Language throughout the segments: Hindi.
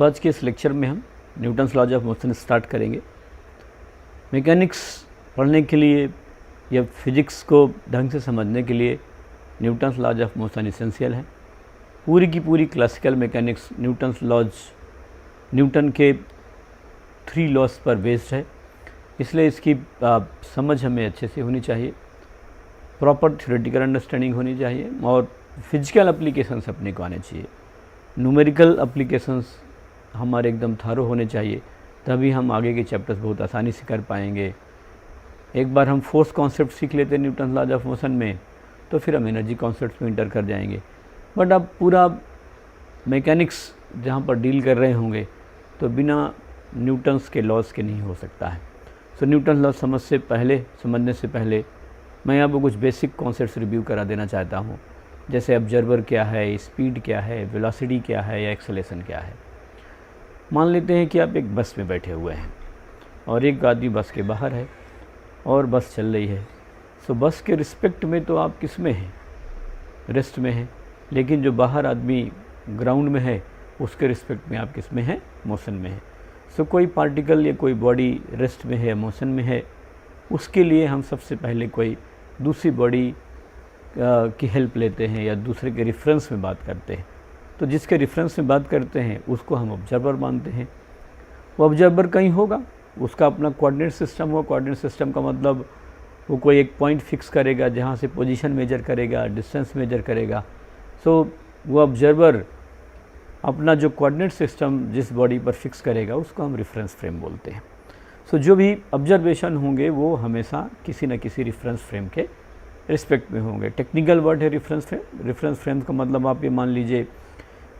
सो आज के इस लेक्चर में हम Newton's laws of motion start करेंगे। मैकेनिक्स पढ़ने के लिए या फिजिक्स को ढंग से समझने के लिए Newton's laws of motion essential है। पूरी की पूरी classical mechanics Newton's laws, Newton के 3 लॉज पर बेस्ड है, इसलिए इसकी समझ हमें अच्छे से होनी चाहिए, प्रॉपर थ्योरेटिकल अंडरस्टैंडिंग होनी चाहिए और फिजिकल एप्लीकेशंस अपने को आने चाहिए। न्यूमेरिकल एप्लीकेशंस हमारे एकदम थारो होने चाहिए, तभी हम आगे के चैप्टर्स बहुत आसानी से कर पाएंगे। एक बार हम फोर्स कॉन्सेप्ट सीख लेते हैं न्यूटन लॉज ऑफ मोशन में, तो फिर हम एनर्जी कॉन्सेप्ट में इंटर कर जाएंगे। बट अब पूरा मैकेनिक्स जहाँ पर डील कर रहे होंगे तो बिना न्यूटन्स के लॉज के नहीं हो सकता है। सो न्यूटन लॉज समझने से पहले मैं आपको कुछ बेसिक कॉन्सेप्ट्स रिव्यू करा देना चाहता हूँ, जैसे ऑब्जर्वर क्या है, स्पीड क्या है, वेलोसिटी क्या है या एक्सेलेरेशन क्या है। मान लेते हैं कि आप एक बस में बैठे हुए हैं और एक आदमी बस के बाहर है और बस चल रही है। सो बस के रिस्पेक्ट में तो आप किस में हैं, रेस्ट में हैं, लेकिन जो बाहर आदमी ग्राउंड में है उसके रिस्पेक्ट में आप किस में हैं, मोशन में हैं। सो कोई पार्टिकल या कोई बॉडी रेस्ट में है, मोशन में है, उसके लिए हम सबसे पहले कोई दूसरी बॉडी की हेल्प लेते हैं या दूसरे के रेफरेंस में बात करते हैं। तो जिसके रेफरेंस में बात करते हैं उसको हम ऑब्जर्वर मानते हैं। वो ऑब्जर्वर कहीं होगा, उसका अपना कोऑर्डिनेट सिस्टम हो। कोऑर्डिनेट सिस्टम का मतलब वो कोई एक पॉइंट फिक्स करेगा जहाँ से पोजीशन मेजर करेगा, डिस्टेंस मेजर करेगा। सो वो ऑब्जर्वर अपना जो कोऑर्डिनेट सिस्टम जिस बॉडी पर फिक्स करेगा उसको हम रेफरेंस फ्रेम बोलते हैं। सो जो भी ऑब्जर्वेशन होंगे वो हमेशा किसी न किसी रेफरेंस फ्रेम के रिस्पेक्ट में होंगे। टेक्निकल वर्ड है रेफरेंस फ्रेम। रेफरेंस फ्रेम का मतलब आप ये मान लीजिए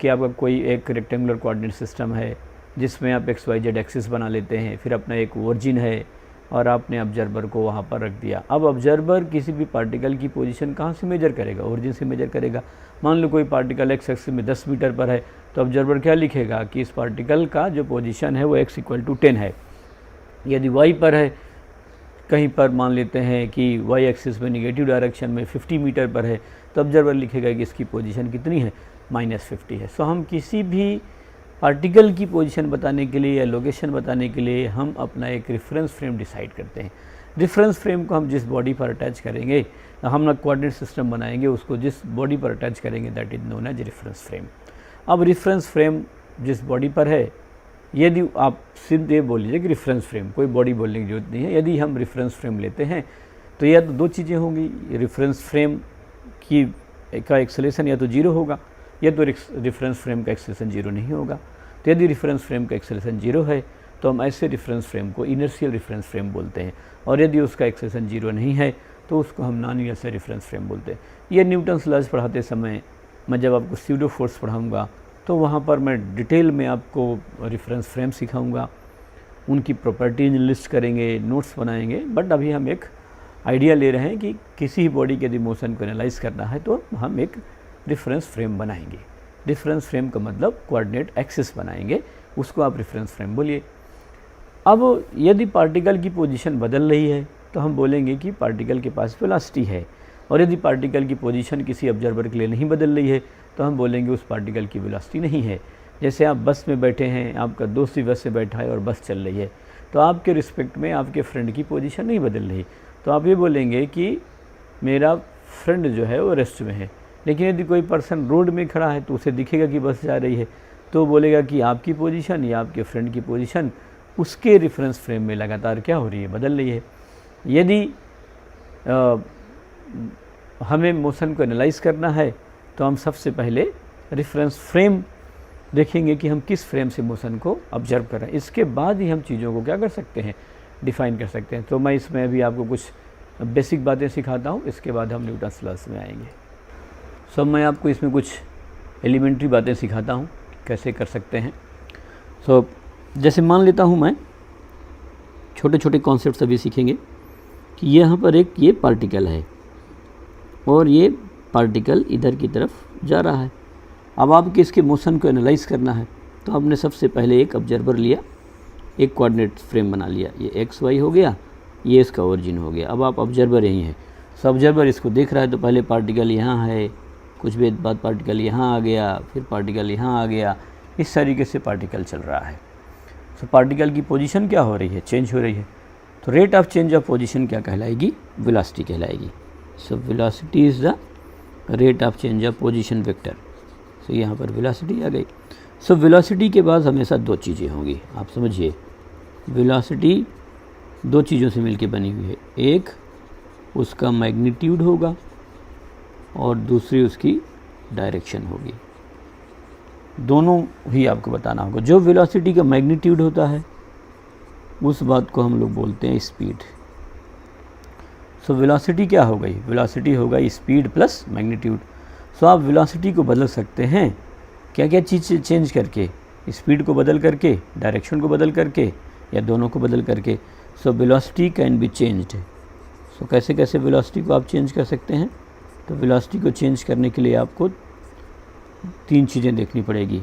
कि आपका कोई एक रेक्टेंगुलर कोऑर्डिनेट सिस्टम है जिसमें आप XYZ एक्सिस बना लेते हैं, फिर अपना एक ओरिजिन है और आपने ऑब्जर्वर को वहाँ पर रख दिया। अब ऑब्जर्वर किसी भी पार्टिकल की पोजीशन कहाँ से मेजर करेगा, ओरिजिन से मेजर करेगा। मान लो कोई पार्टिकल x एक्सिस में 10 मीटर पर है, तो ऑब्जर्वर क्या लिखेगा कि इस पार्टिकल का जो पोजीशन है वो x = 10 है। यदि y पर है, कहीं पर मान लेते हैं कि y एक्सिस में नेगेटिव डायरेक्शन में 50 मीटर पर है, तो ऑब्जर्वर लिखेगा कि इसकी पोजीशन कितनी है, -50 है। सो हम किसी भी पार्टिकल की पोजीशन बताने के लिए या लोकेशन बताने के लिए हम अपना एक रेफरेंस फ्रेम डिसाइड करते हैं। रेफरेंस फ्रेम को हम जिस बॉडी पर अटैच करेंगे, हम ना कोऑर्डिनेट सिस्टम बनाएंगे, उसको जिस बॉडी पर अटैच करेंगे that is known as reference frame. अब रेफरेंस फ्रेम जिस बॉडी पर है, यदि आप सीधे बोल लीजिए कि रेफरेंस फ्रेम, कोई बॉडी बोलने की जरूरत नहीं है। यदि हम रेफरेंस फ्रेम लेते हैं तो या तो 2 चीज़ें होंगी, रेफरेंस फ्रेम की का एक्सेलेरेशन या तो 0 होगा या तो रेफरेंस फ्रेम का एक्सेलेरेशन 0 नहीं होगा। तो यदि रेफरेंस फ्रेम का एक्सेलेरेशन 0 है तो हम ऐसे रेफरेंस फ्रेम को इनर्शियल रेफरेंस फ्रेम बोलते हैं, और यदि उसका एक्सेलेरेशन 0 नहीं है तो उसको हम नॉन इनर्शियल रेफरेंस फ्रेम बोलते हैं। ये न्यूटन्स लॉज पढ़ाते समय मैं जब आपको स्यूडो फोर्स पढ़ाऊँगा तो वहाँ पर मैं डिटेल में आपको रेफरेंस फ्रेम सिखाऊंगा, उनकी प्रॉपर्टीज लिस्ट करेंगे, नोट्स बनाएंगे। बट अभी हम एक आइडिया ले रहे हैं कि किसी बॉडी के यदि मोशन को एनालाइज करना है तो हम एक रेफरेंस फ्रेम बनाएंगे। रेफरेंस फ्रेम का मतलब कोऑर्डिनेट एक्सिस बनाएंगे, उसको आप रेफरेंस फ्रेम बोलिए। अब यदि पार्टिकल की पोजीशन बदल रही है तो हम बोलेंगे कि पार्टिकल के पास वेलोसिटी है, और यदि पार्टिकल की पोजीशन किसी ऑब्जर्वर के लिए नहीं बदल रही है तो हम बोलेंगे उस पार्टिकल की वेलोसिटी नहीं है। जैसे आप बस में बैठे हैं, आपका दोस्त भी बस से बैठा है और बस चल रही है, तो आपके रिस्पेक्ट में आपके फ्रेंड की पोजीशन नहीं बदल रही, तो आप ये बोलेंगे कि मेरा फ्रेंड जो है वो रेस्ट में है। लेकिन यदि कोई पर्सन रोड में खड़ा है तो उसे दिखेगा कि बस जा रही है, तो बोलेगा कि आपकी पोजीशन या आपके फ्रेंड की पोजीशन उसके रेफरेंस फ्रेम में लगातार क्या हो रही है, बदल रही है। यदि हमें मोशन को एनालाइज करना है तो हम सबसे पहले रेफरेंस फ्रेम देखेंगे कि हम किस फ्रेम से मोशन को ऑब्जर्व कर रहे हैं। इसके बाद ही हम चीज़ों को क्या कर सकते हैं, डिफ़ाइन कर सकते हैं। तो मैं इसमें अभी आपको कुछ बेसिक बातें सिखाता हूँ, इसके बाद हम न्यूटन्स लॉज में आएंगे। सो मैं आपको इसमें कुछ एलिमेंट्री बातें सिखाता हूँ कैसे कर सकते हैं। सो जैसे मान लेता हूँ मैं, छोटे छोटे कॉन्सेप्ट अभी सीखेंगे कि यहाँ पर एक ये पार्टिकल है और ये पार्टिकल इधर की तरफ जा रहा है। अब आपके इसके मोशन को एनालाइज करना है तो आपने सबसे पहले एक ऑब्जर्वर लिया, एक कोऑर्डिनेट फ्रेम बना लिया, ये XY हो गया, ये इसका ओरिजिन हो गया। अब आप ऑब्जर्वर यही है, सब ऑब्जर्वर इसको देख रहा है, तो पहले पार्टिकल यहाँ है, कुछ देर बाद पार्टिकल यहाँ आ गया, फिर पार्टिकल यहाँ आ गया, इस तरीके से पार्टिकल चल रहा है। सो पार्टिकल की पोजीशन क्या हो रही है, चेंज हो रही है। तो rate of change of position क्या कहलाएगी, वेलोसिटी कहलाएगी। So velocity is the rate of change of position vector. So यहाँ पर वेलोसिटी आ गई। सो वेलोसिटी के बाद हमेशा दो चीज़ें होंगी, आप समझिए। वेलोसिटी दो चीज़ों से मिलकर बनी हुई है, एक उसका मैग्नीट्यूड होगा और दूसरी उसकी डायरेक्शन होगी। दोनों ही आपको बताना होगा। जो वेलोसिटी का मैग्नीट्यूड होता है उस बात को हम लोग बोलते हैं स्पीड। सो वेलोसिटी क्या हो गई, वेलोसिटी होगा स्पीड प्लस मैग्नीट्यूड। सो आप वेलोसिटी को बदल सकते हैं क्या क्या चीज़ चेंज करके, स्पीड को बदल करके, डायरेक्शन को बदल करके, या दोनों को बदल करके। So velocity can be changed. So कैसे कैसे वेलोसिटी को आप चेंज कर सकते हैं, तो वेलोसिटी को चेंज करने के लिए आपको तीन चीज़ें देखनी पड़ेगी।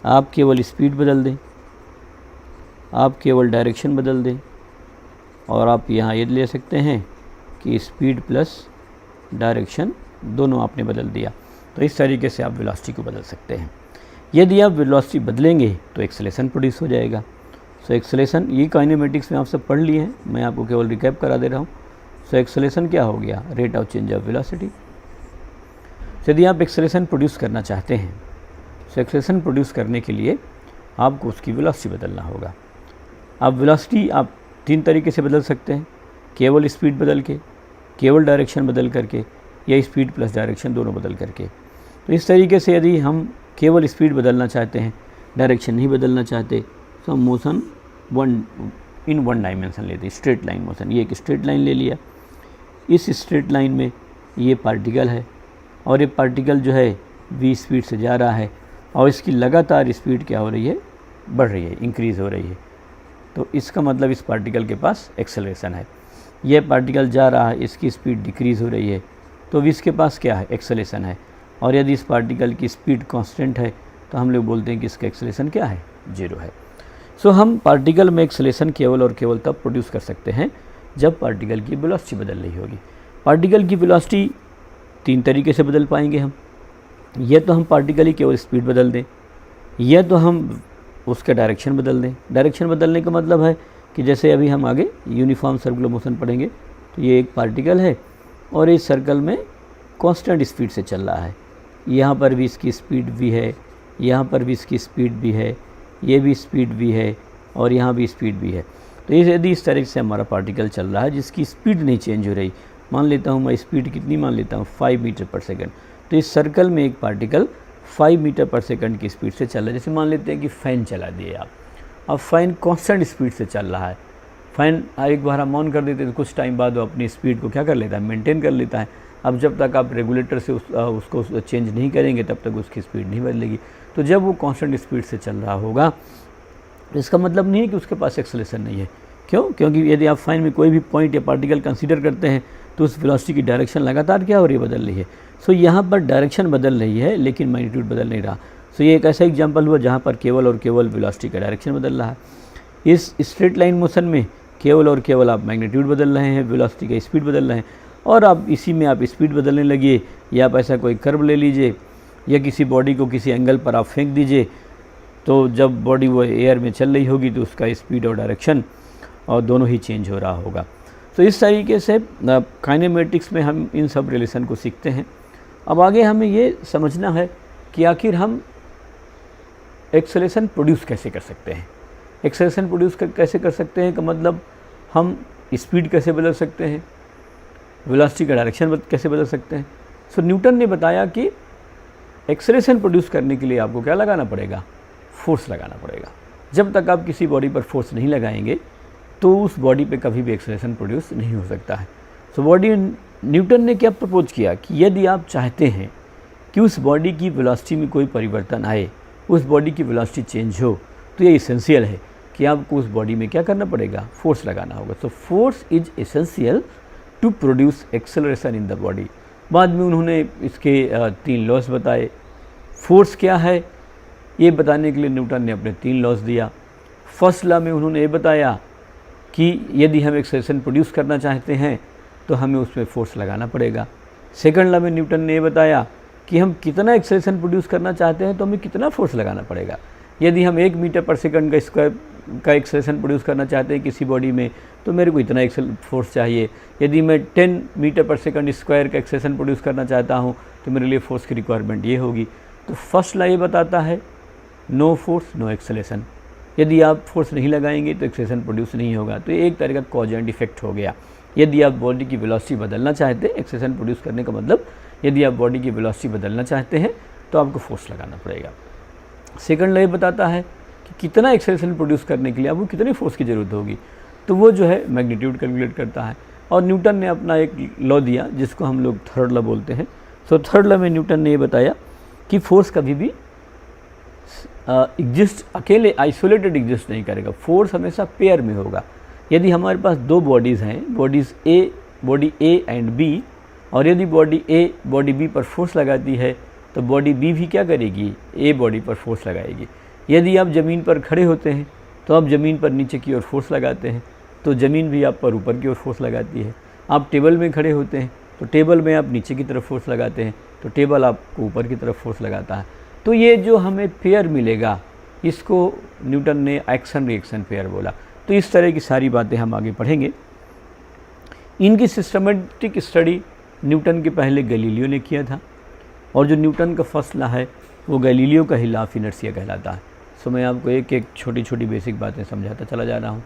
आप केवल स्पीड बदल दें, आप केवल डायरेक्शन बदल दें, और आप यहाँ ये ले सकते हैं कि स्पीड प्लस डायरेक्शन दोनों आपने बदल दिया। तो इस तरीके से आप वेलोसिटी को बदल सकते हैं। यदि आप वेलोसिटी बदलेंगे तो एक्सेलेरेशन प्रोड्यूस हो जाएगा। सो एक्सेलेरेशन, ये काइनेमेटिक्स में आप सब पढ़ लिए हैं, मैं आपको केवल रिकैप करा दे रहा हूँ। सो एक्सेलेरेशन क्या हो गया, rate of change of velocity. यदि आप एक्सेलेरेशन प्रोड्यूस करना चाहते हैं, सो एक्सेलेरेशन प्रोड्यूस करने के लिए आपको उसकी वेलोसिटी बदलना होगा। अब वेलोसिटी आप तीन तरीके से बदल सकते हैं, केवल स्पीड बदल के, केवल डायरेक्शन बदल करके, या स्पीड प्लस डायरेक्शन दोनों बदल करके। तो इस तरीके से यदि हम केवल स्पीड बदलना चाहते हैं, डायरेक्शन नहीं बदलना चाहते, तो हम मोशन इन वन डायमेंशन लेते हैं, स्ट्रेट लाइन मोशन। ये एक स्ट्रेट लाइन ले लिया, इस स्ट्रेट लाइन में ये पार्टिकल है और ये पार्टिकल जो है v स्पीड से जा रहा है और इसकी लगातार स्पीड क्या हो रही है, बढ़ रही है, इंक्रीज़ हो रही है। तो इसका मतलब इस पार्टिकल के पास एक्सेलरेशन है। ये पार्टिकल जा रहा है, इसकी स्पीड डिक्रीज़ हो रही है, तो इसके पास क्या है, एक्सेलरेशन है। और यदि इस पार्टिकल की स्पीड कांस्टेंट है तो हम लोग बोलते हैं कि इसका एक्सेलरेशन क्या है, 0 है। सो हम पार्टिकल में एक्सेलरेशन केवल और केवल तब प्रोड्यूस कर सकते हैं जब पार्टिकल की वेलोसिटी बदल रही होगी। पार्टिकल की वेलोसिटी तीन तरीके से बदल पाएंगे हम, या तो हम पार्टिकल की केवल स्पीड बदल दें, या तो हम उसका डायरेक्शन बदल दें। डायरेक्शन बदलने का मतलब है कि जैसे अभी हम आगे यूनिफॉर्म सर्कुलर मोशन पढ़ेंगे, तो ये एक पार्टिकल है और इस सर्कल में कांस्टेंट स्पीड से चल रहा है। यहाँ पर भी इसकी स्पीड भी है, यहाँ पर भी इसकी स्पीड भी है, ये भी स्पीड भी है और यहाँ भी स्पीड भी है। तो यदि इस तरीके से हमारा पार्टिकल चल रहा है जिसकी स्पीड नहीं चेंज हो रही, मान लेता हूँ मैं स्पीड कितनी मान लेता हूँ 5 मीटर पर सेकंड, तो इस सर्कल में एक पार्टिकल 5 मीटर पर सेकंड की स्पीड से चल रहा है। जैसे मान लेते हैं कि फ़ैन चला दिए आप, अब फ़ैन कांस्टेंट स्पीड से चल रहा है। फ़ैन एक बार हम ऑन कर देते हैं तो कुछ टाइम बाद वो अपनी स्पीड को क्या कर लेता है, मेंटेन कर लेता है। अब जब तक आप रेगुलेटर से उसको चेंज नहीं करेंगे तब तक उसकी स्पीड नहीं बदलेगी। तो जब वो कांस्टेंट स्पीड से चल रहा होगा, इसका मतलब नहीं है कि उसके पास एक्सेलरेशन नहीं है। क्यों? क्योंकि यदि आप फ़ैन में कोई भी पॉइंट या पार्टिकल कंसीडर करते हैं तो उस वेलोसिटी की डायरेक्शन लगातार क्या हो रही है, बदल रही है। सो यहाँ पर डायरेक्शन बदल रही है लेकिन मैग्नीट्यूड बदल नहीं रहा। सो ये एक ऐसा एग्जांपल हुआ जहाँ पर केवल और केवल वेलोसिटी का डायरेक्शन बदल रहा है। इस स्ट्रेट लाइन मोशन में केवल और केवल आप मैग्नीट्यूड बदल रहे हैं, वेलोसिटी का स्पीड बदल रहे हैं। और आप इसी में आप स्पीड बदलने लगिए, या आप ऐसा कोई कर्व ले लीजिए, या किसी बॉडी को किसी एंगल पर आप फेंक दीजिए, तो जब बॉडी वो एयर में चल रही होगी तो उसका स्पीड और डायरेक्शन और दोनों ही चेंज हो रहा होगा। तो इस तरीके से काइनेमेटिक्स में हम इन सब रिलेशन को सीखते हैं। अब आगे हमें ये समझना है कि आखिर हम एक्सेलरेशन प्रोड्यूस कैसे कर सकते हैं। एक्सेलरेशन प्रोड्यूस कैसे कर सकते हैं का मतलब हम स्पीड कैसे बदल सकते हैं, वेलोसिटी का डायरेक्शन कैसे बदल सकते हैं। सो न्यूटन ने बताया कि एक्सेलरेशन प्रोड्यूस करने के लिए आपको क्या लगाना पड़ेगा, फोर्स लगाना पड़ेगा। जब तक आप किसी बॉडी पर फोर्स नहीं लगाएंगे तो उस बॉडी पे कभी भी एक्सेलरेशन प्रोड्यूस नहीं हो सकता है। सो न्यूटन ने क्या प्रपोज किया कि यदि आप चाहते हैं कि उस बॉडी की वेलोसिटी में कोई परिवर्तन आए, उस बॉडी की वेलोसिटी चेंज हो, तो ये इसेंशियल है कि आपको उस बॉडी में क्या करना पड़ेगा, फोर्स लगाना होगा। So force is essential to produce acceleration in the body. बाद में उन्होंने इसके 3 लॉज बताए। फोर्स क्या है ये बताने के लिए न्यूटन ने अपने 3 लॉज दिया। फर्स्ट लॉ में उन्होंने ये बताया कि यदि हम एक्सेलरेशन प्रोड्यूस करना चाहते हैं तो हमें उसमें फोर्स लगाना पड़ेगा। सेकंड लॉ में न्यूटन ने ये बताया कि हम कितना एक्सेलरेशन प्रोड्यूस करना चाहते हैं तो हमें कितना फोर्स लगाना पड़ेगा। यदि हम 1 मीटर पर सेकंड का स्क्वायर का एक्सेलरेशन प्रोड्यूस करना चाहते हैं किसी बॉडी में, तो मेरे को इतना एक्सेल फोर्स चाहिए। यदि मैं 10 मीटर पर सेकंड स्क्वायर का एक्सेलरेशन प्रोड्यूस करना चाहता हूँ तो मेरे लिए फोर्स की रिक्वायरमेंट ये होगी। तो फर्स्ट लॉ ये बताता है नो फोर्स नो एक्सेलरेशन। यदि आप फोर्स नहीं लगाएंगे तो एक्सेलरेशन प्रोड्यूस नहीं होगा। तो ये एक तरह का कॉज एंड इफेक्ट हो गया। यदि आप बॉडी की वेलोसिटी बदलना चाहते हैं, एक्सेलरेशन प्रोड्यूस करने का मतलब यदि आप बॉडी की वेलोसिटी बदलना चाहते हैं तो आपको फोर्स लगाना पड़ेगा। सेकंड लॉ ये बताता है कि कितना एक्सेलरेशन प्रोड्यूस करने के लिए आपको कितनी फोर्स की ज़रूरत होगी, तो वो जो है मैग्नीट्यूड कैलकुलेट करता है। और न्यूटन ने अपना एक लॉ दिया जिसको हम लोग थर्ड लॉ बोलते हैं। सो थर्ड लॉ में न्यूटन ने ये बताया कि फोर्स कभी भी एग्जिस्ट अकेले आइसोलेटेड एग्जिस्ट नहीं करेगा, फोर्स हमेशा पेयर में होगा। यदि हमारे पास दो बॉडीज़ हैं, बॉडी ए एंड बी, और यदि बॉडी ए बॉडी बी पर फोर्स लगाती है तो बॉडी बी भी क्या करेगी, ए बॉडी पर फोर्स लगाएगी। यदि आप ज़मीन पर खड़े होते हैं तो आप ज़मीन पर नीचे की ओर फोर्स लगाते हैं तो ज़मीन भी आप पर ऊपर की ओर फोर्स लगाती है। आप टेबल में खड़े होते हैं तो टेबल में आप नीचे की तरफ फोर्स लगाते हैं तो टेबल आपको ऊपर की तरफ फोर्स लगाता है। तो ये जो हमें पेयर मिलेगा इसको न्यूटन ने एक्शन रिएक्शन पेयर बोला। तो इस तरह की सारी बातें हम आगे पढ़ेंगे। इनकी सिस्टमेटिक स्टडी न्यूटन के पहले गैलीलियो ने किया था, और जो न्यूटन का फर्स्ट लॉ है वो गैलीलियो का ही लॉ ऑफ इनर्शिया कहलाता है। सो मैं आपको एक एक छोटी छोटी बेसिक बातें समझाता चला जा रहा हूँ।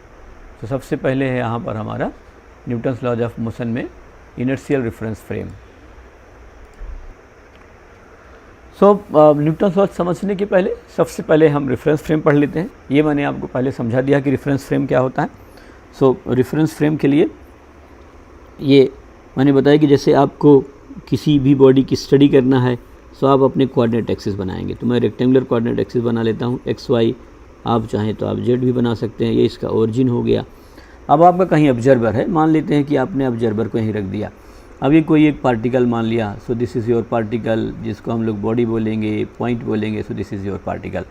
तो सबसे पहले है यहाँ पर हमारा न्यूटन्स लॉज ऑफ मोशन में इनर्शियल रेफरेंस फ्रेम। सो न्यूटन्स लॉज समझने के पहले सबसे पहले हम रेफरेंस फ्रेम पढ़ लेते हैं। ये मैंने आपको पहले समझा दिया कि रेफरेंस फ्रेम क्या होता है। सो रेफरेंस फ्रेम के लिए ये मैंने बताया कि जैसे आपको किसी भी बॉडी की स्टडी करना है तो आप अपने कोऑर्डिनेट एक्सिस बनाएंगे। तो मैं रेक्टेंगुलर कोऑर्डिनेट एक्सिस बना लेता हूँ, एक्स वाई, आप चाहें तो आप जेड भी बना सकते हैं। ये इसका ओरिजिन हो गया। अब आपका कहीं ऑब्जर्वर है, मान लेते हैं कि आपने ऑब्जर्वर को यहीं रख दिया। अब ये कोई एक पार्टिकल मान लिया, so this is your particle, जिसको हम लोग बॉडी बोलेंगे, पॉइंट बोलेंगे, so this is your particle.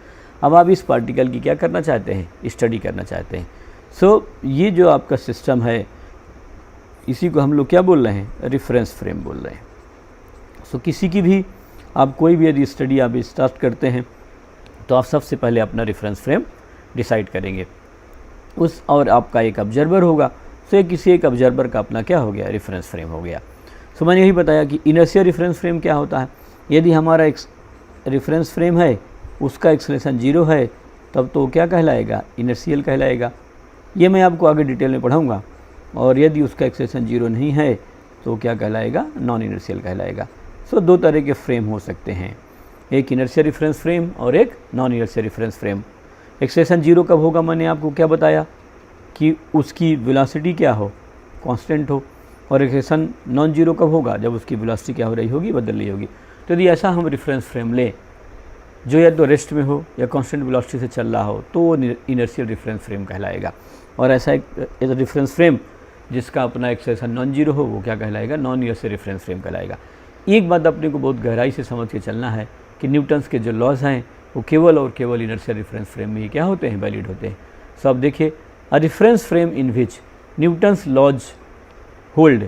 अब आप इस पार्टिकल की क्या करना चाहते हैं, स्टडी करना चाहते हैं। सो ये जो आपका सिस्टम है इसी को हम लोग क्या बोल रहे हैं, रेफरेंस फ्रेम बोल रहे हैं। सो किसी की भी आप कोई भी यदि स्टडी आप स्टार्ट करते हैं तो आप सबसे पहले अपना रेफरेंस फ्रेम डिसाइड करेंगे उस, और आपका एक ऑब्जर्वर होगा। सो किसी एक ऑब्जर्वर का अपना क्या हो गया, रेफरेंस फ्रेम हो गया। सो मैंने यही बताया कि इनर्शियल रेफरेंस फ्रेम क्या होता है। यदि हमारा एक रेफरेंस फ्रेम है उसका एक्सेलरेशन 0 है तब तो क्या कहलाएगा, इनर्शियल कहलाएगा। ये मैं आपको आगे डिटेल में पढ़ाऊँगा। और यदि उसका एक्सेलरेशन 0 नहीं है तो क्या कहलाएगा, नॉन इनर्शियल कहलाएगा। सो दो तरह के फ्रेम हो सकते हैं, एक इनर्शियल रेफरेंस फ्रेम और एक non inertial reference frame. Acceleration 0 कब होगा, मैंने आपको क्या बताया कि उसकी वेलोसिटी क्या हो, कांस्टेंट हो। और एक्सेलरेशन नॉन जीरो कब होगा, जब उसकी वेलोसिटी क्या हो रही होगी, बदल रही होगी। तो यदि ऐसा हम रेफरेंस फ्रेम लें जो या तो रेस्ट में हो या कांस्टेंट वेलोसिटी से चल रहा हो तो वो इनर्शियल रेफरेंस फ्रेम कहलाएगा। और ऐसा एक रेफरेंस फ्रेम जिसका अपना एक्सेलरेशन नॉन जीरो हो वो क्या कहलाएगा, नॉन इनर्शियल रेफरेंस फ्रेम कहलाएगा। एक बात अपने को बहुत गहराई से समझ के चलना है कि न्यूटन्स के जो लॉज हैं वो केवल और केवल इनर्शियल रेफरेंस फ्रेम में ही क्या होते हैं, वैलिड होते हैं। सो अब देखिए, a reference frame in which Newton's laws hold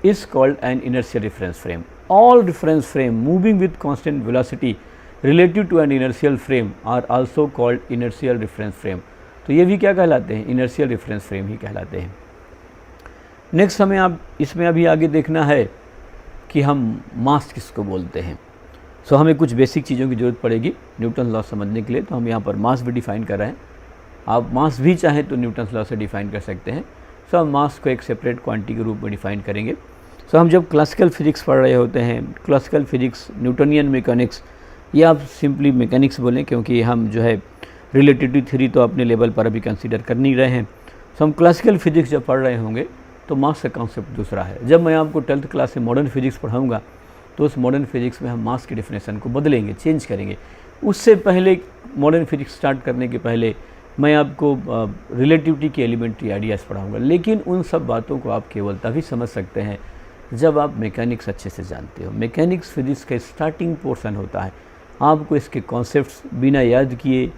is called an inertial reference frame. All reference frame moving with constant velocity relative to an inertial frame are also called inertial reference frame. तो ये भी क्या कहलाते हैं, inertial reference frame ही कहलाते हैं। नेक्स्ट हमें आप इसमें अभी आगे देखना है कि हम मास किसको बोलते हैं। सो हमें कुछ बेसिक चीज़ों की ज़रूरत पड़ेगी न्यूटन लॉ समझने के लिए। तो हम यहाँ पर मास भी डिफाइन कर रहे हैं। आप मास भी चाहें तो न्यूटन लॉ से डिफाइन कर सकते हैं। सो हम मास को एक सेपरेट क्वांटिटी के रूप में डिफाइन करेंगे। सो हम जब क्लासिकल फिजिक्स पढ़ रहे होते हैं, क्लासिकल फिजिक्स, न्यूटनियन मैकेनिक्स, या आप सिंपली मैकेनिक्स बोलें क्योंकि हम जो है रिलेटिविटी थ्योरी तो अपने लेवल पर अभी कंसीडर कर नहीं रहे हैं। सो हम क्लासिकल फिजिक्स जब पढ़ रहे होंगे तो मास का कॉन्सेप्ट दूसरा है। जब मैं आपको 12th क्लास से मॉडर्न फिजिक्स पढ़ाऊँगा तो उस मॉडर्न फिजिक्स में हम मास की डेफिनेशन को बदलेंगे, चेंज करेंगे। उससे पहले मॉडर्न फिजिक्स स्टार्ट करने के पहले मैं आपको रिलेटिविटी के एलिमेंट्री आइडियाज़ पढ़ाऊँगा। लेकिन उन सब बातों को आप केवल तभी समझ सकते हैं जब आप मैकेनिक्स अच्छे से जानते हो। मैकेनिक्स फिजिक्स का स्टार्टिंग पोर्शन होता है। आपको इसके कॉन्सेप्ट्स बिना याद किए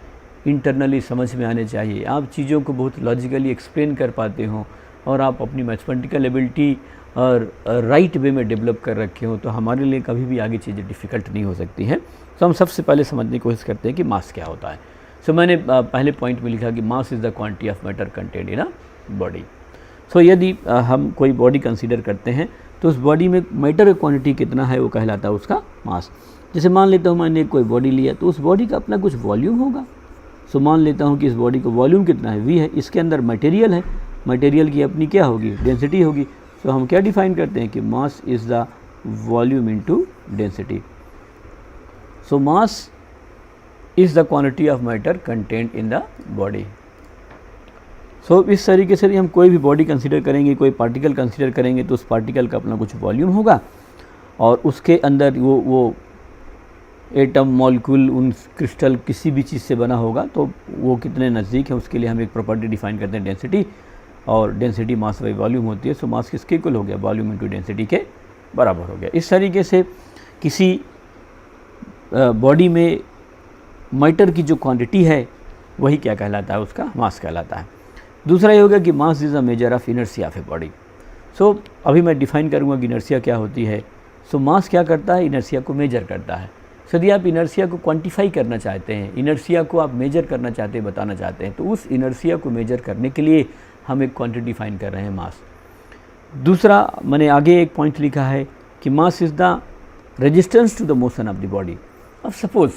इंटरनली समझ में आने चाहिए। आप चीज़ों को बहुत लॉजिकली एक्सप्लेन कर पाते हो और आप अपनी मैथमेटिकल एबिलिटी और राइट वे में डेवलप कर रखे हों तो हमारे लिए कभी भी आगे चीज़ें डिफ़िकल्ट नहीं हो सकती हैं। तो हम सबसे पहले समझने की कोशिश करते हैं कि मास क्या होता है। सो मैंने पहले पॉइंट में लिखा कि mass is the quantity of matter content in a body. So यदि हम कोई बॉडी कंसीडर करते हैं तो उस बॉडी में मैटर क्वांटिटी कितना है वो कहलाता है उसका मास। जैसे मान लेता हूँ मैंने कोई बॉडी लिया तो उस बॉडी का अपना कुछ वॉल्यूम होगा। सो मान लेता हूँ कि इस बॉडी का वॉल्यूम कितना है, v है, इसके अंदर मटेरियल है, मटेरियल की अपनी क्या होगी, डेंसिटी होगी। सो हम क्या डिफाइन करते हैं कि mass is the volume into density. So mass is the quantity of matter content in the body. So इस तरीके से हम कोई भी बॉडी कंसीडर करेंगे, कोई पार्टिकल कंसीडर करेंगे तो उस पार्टिकल का अपना कुछ वॉल्यूम होगा और उसके अंदर वो एटम, मॉलिक्यूल, उन क्रिस्टल किसी भी चीज़ से बना होगा तो वो कितने नज़दीक है उसके लिए हम एक प्रॉपर्टी डिफाइन करते हैं डेंसिटी, और डेंसिटी मास बाई वॉल्यूम होती है। सो मास किसके इक्वल हो गया, वॉल्यूम इनटू डेंसिटी के बराबर हो गया। इस तरीके से किसी बॉडी में मैटर की जो क्वांटिटी है वही क्या कहलाता है, उसका मास कहलाता है। दूसरा ये होगा कि mass is a measure of inertia of a body. So अभी मैं डिफाइन करूँगा कि इनर्शिया क्या होती है। सो मास क्या करता है, इनर्शिया को मेजर करता है। सो यदि आप इनर्शिया को क्वांटिफाई करना चाहते हैं, इनर्शिया को आप मेजर करना चाहते हैं, बताना चाहते हैं, तो उस इनर्शिया को मेजर करने के लिए हम एक क्वांटिटी डिफाइन कर रहे हैं, मास। दूसरा मैंने आगे एक पॉइंट लिखा है कि mass is the resistance to the motion of the body. अब सपोज़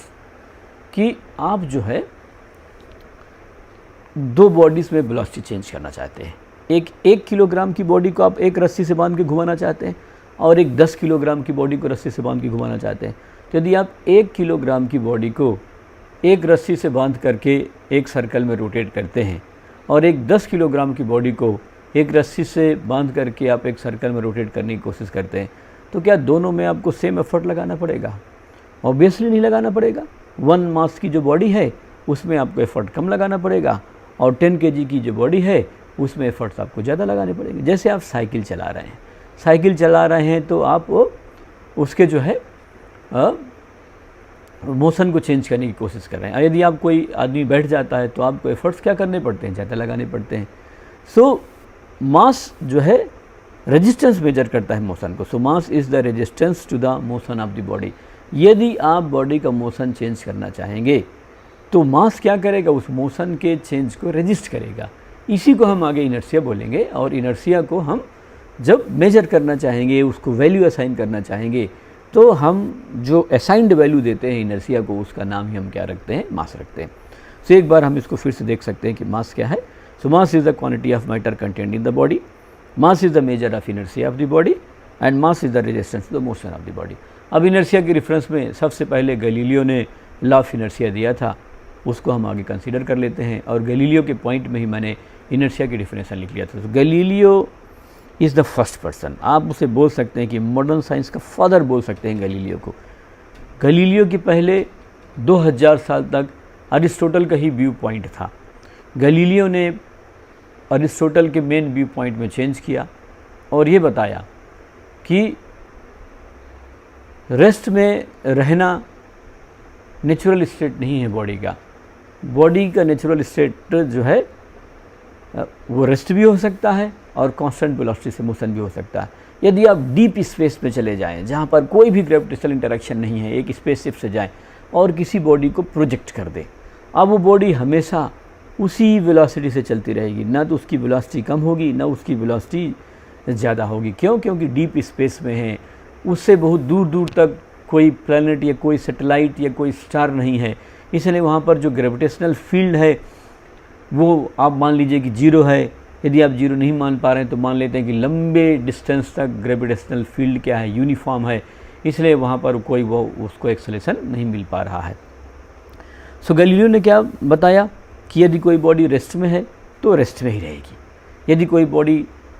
कि आप जो है दो बॉडीज़ में वेलोसिटी चेंज करना चाहते हैं। एक किलोग्राम की बॉडी को आप एक रस्सी से बांध के घुमाना चाहते हैं और एक 10 किलोग्राम की बॉडी को रस्सी से बांध के घुमाना चाहते हैं। तो यदि आप 1 किलोग्राम की बॉडी को एक रस्सी से बांध करके एक सर्कल में रोटेट करते हैं और एक 10 किलोग्राम की बॉडी को एक रस्सी से बांध करके आप एक सर्कल में रोटेट करने की कोशिश करते हैं, तो क्या दोनों में आपको सेम एफर्ट लगाना पड़ेगा? ऑब्वियसली नहीं लगाना पड़ेगा। 1 मास की जो बॉडी है उसमें आपको एफर्ट कम लगाना पड़ेगा और 10 kg की जो बॉडी है उसमें एफर्ट्स आपको ज़्यादा लगाने पड़ेंगे। जैसे आप साइकिल चला रहे हैं तो आप उसके जो है मोशन को चेंज करने की कोशिश कर रहे हैं। यदि आप कोई आदमी बैठ जाता है तो आपको एफर्ट्स क्या करने पड़ते हैं, ज़्यादा लगाने पड़ते हैं। सो मास जो है रेजिस्टेंस मेजर करता है मोशन को। So mass is the resistance to the motion of the body. यदि आप बॉडी का मोशन चेंज करना चाहेंगे तो मास क्या करेगा, उस मोशन के चेंज को रेजिस्ट करेगा। इसी को हम आगे इनर्शिया बोलेंगे और इनर्शिया को हम जब मेजर करना चाहेंगे, उसको वैल्यू असाइन करना चाहेंगे, तो हम जो असाइंड वैल्यू देते हैं इनर्शिया को उसका नाम ही हम क्या रखते हैं, मास रखते हैं। सो एक बार हम इसको फिर से देख सकते हैं कि मास क्या है। So mass is the quantity of matter content in the body, mass is the measure of inertia of the body and mass is the resistance to the motion of the body. अब इनर्शिया के रेफरेंस में सबसे पहले गैलीलियो ने लॉ ऑफ इनर्शिया दिया था, उसको हम आगे कंसीडर कर लेते हैं और गैलीलियो के पॉइंट में ही मैंने इनर्शिया की डिफिनेशन लिख लिया था। तो Galileo is the first person, आप उसे बोल सकते हैं कि मॉडर्न साइंस का फादर बोल सकते हैं गैलीलियो को। गैलीलियो के पहले 2000 साल तक अरिस्टोटल का ही व्यू पॉइंट था। गैलीलियो ने अरिस्टोटल के मेन व्यू पॉइंट में चेंज किया और ये बताया कि रेस्ट में रहना नेचुरल स्टेट नहीं है बॉडी का। बॉडी का नेचुरल स्टेट जो है वो रेस्ट भी हो सकता है और कांस्टेंट वेलोसिटी से मोशन भी हो सकता है। यदि आप डीप स्पेस में चले जाएं जहाँ पर कोई भी ग्रेविटेशनल इंटरेक्शन नहीं है, एक स्पेसशिप से जाएं और किसी बॉडी को प्रोजेक्ट कर दें, अब वो बॉडी हमेशा उसी वेलोसिटी से चलती रहेगी, ना तो उसकी वेलोसिटी कम होगी ना उसकी वेलोसिटी ज़्यादा होगी। क्यों? क्योंकि डीप स्पेस में है, उससे बहुत दूर दूर तक कोई प्लैनेट या कोई सैटेलाइट या कोई स्टार नहीं है, इसलिए वहाँ पर जो ग्रेविटेशनल फील्ड है वो आप मान लीजिए कि 0 है। यदि आप 0 नहीं मान पा रहे हैं तो मान लेते हैं कि लंबे डिस्टेंस तक ग्रेविटेशनल फील्ड क्या है, यूनिफॉर्म है, इसलिए वहाँ पर कोई वो उसको एक्सेलेरेशन नहीं मिल पा रहा है। सो गैलीलियो ने क्या बताया कि यदि कोई बॉडी रेस्ट में है तो रेस्ट में ही रहेगी, यदि कोई बॉडी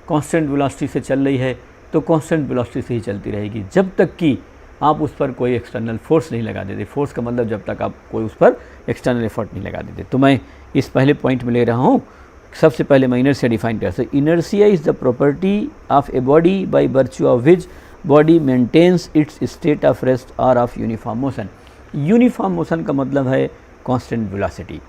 कांस्टेंट वेलोसिटी से चल रही है तो कांस्टेंट वेलोसिटी से ही चलती रहेगी, जब तक कि आप उस पर कोई एक्सटर्नल फोर्स नहीं लगा देते। फोर्स का मतलब जब तक आप कोई उस पर एक्सटर्नल एफर्ट नहीं लगा देते। तो मैं इस पहले पॉइंट में ले रहा हूँ, सबसे पहले मैं इनर्शिया डिफाइन कर सकता हूँ। Inertia is the property of a body by virtue of which body maintains its state of rest और of uniform motion. Uniform motion का मतलब है कांस्टेंट वेलोसिटी,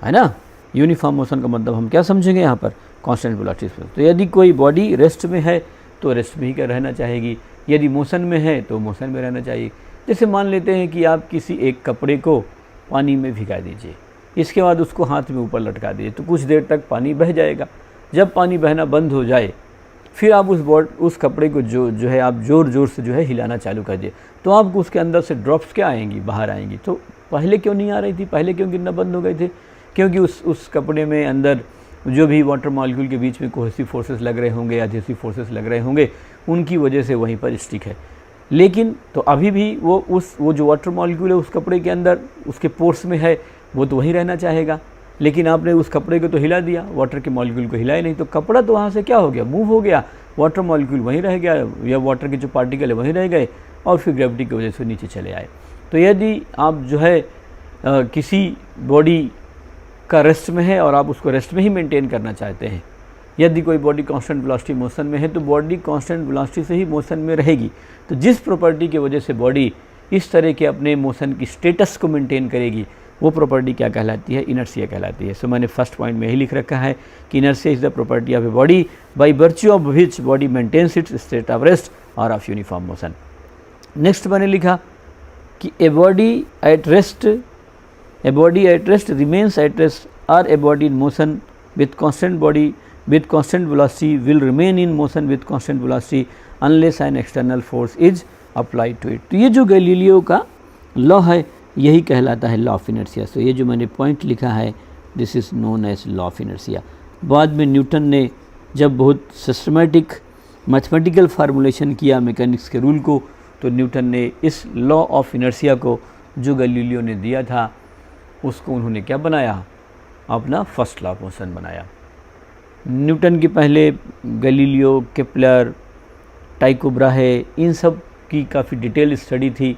है ना। यूनिफॉर्म मोशन का मतलब हम क्या समझेंगे यहाँ पर, कांस्टेंट वेलोसिटी। तो यदि कोई बॉडी रेस्ट में है तो रेस्ट में ही रहना चाहेगी, यदि मोशन में है तो मोशन में रहना चाहिए। जैसे मान लेते हैं कि आप किसी एक कपड़े को पानी में भिगा दीजिए, इसके बाद उसको हाथ में ऊपर लटका दीजिए, तो कुछ देर तक पानी बह जाएगा। जब पानी बहना बंद हो जाए फिर आप उस कपड़े को जो है आप ज़ोर ज़ोर से जो है हिलाना चालू कर दिए, तो आपको उसके अंदर से ड्रॉप्स क्या आएंगी, बाहर आएंगी। तो पहले क्यों नहीं आ रही थी, पहले क्यों गिरना बंद हो गए थे? क्योंकि उस कपड़े में अंदर जो भी वाटर मॉलिक्यूल के बीच में कोहेसिव फोर्सेस लग रहे होंगे, एडहेसिव फोर्सेस लग रहे होंगे, उनकी वजह से वहीं पर स्टिक है। लेकिन तो अभी भी वो जो वाटर मॉलिक्यूल है उस कपड़े के अंदर, उसके पोर्स में है, वो तो वहीं रहना चाहेगा। लेकिन आपने उस कपड़े को तो हिला दिया, वाटर के मॉलिक्यूल को हिलाया नहीं, तो कपड़ा तो वहाँ से क्या हो गया, मूव हो गया, वाटर मॉलिक्यूल वहीं रह गया, या वाटर के जो पार्टिकल है वहीं रह गए और फिर ग्रेविटी की वजह से नीचे चले आए। तो यदि आप जो है किसी बॉडी का रेस्ट में है और आप उसको रेस्ट में ही मेंटेन करना चाहते हैं, यदि कोई बॉडी कांस्टेंट वेलोसिटी मोशन में है तो बॉडी कांस्टेंट वेलोसिटी से ही मोशन में रहेगी। तो जिस प्रॉपर्टी की वजह से बॉडी इस तरह के अपने मोशन की स्टेटस को मेंटेन करेगी, वो प्रॉपर्टी क्या कहलाती है, इनर्शिया कहलाती है। सो मैंने फर्स्ट पॉइंट में यही लिख रखा है कि inertia is the property of a body by virtue of which body maintains its state of rest और ऑफ यूनिफॉर्म मोशन। नेक्स्ट मैंने लिखा कि a body at rest remains at rest, or a body in motion with constant velocity will remain in motion with constant velocity unless an external force is applied to it। तो ये जो गैलीलियो का लॉ है यही कहलाता है लॉ ऑफ इनर्शिया। सो ये जो मैंने पॉइंट लिखा है this is known as law of inertia. बाद में न्यूटन ने जब बहुत सिस्टमेटिक मैथमेटिकल फार्मूलेशन किया मैकेनिक्स के रूल को, तो न्यूटन ने इस लॉ ऑफ इनर्शिया को जो गैलीलियो ने दिया था उसको उन्होंने क्या बनाया, अपना फर्स्ट लॉ ऑफ मोशन बनाया। न्यूटन के पहले गैलीलियो, केपलर, टाइको ब्राहे, इन सब की काफ़ी डिटेल स्टडी थी।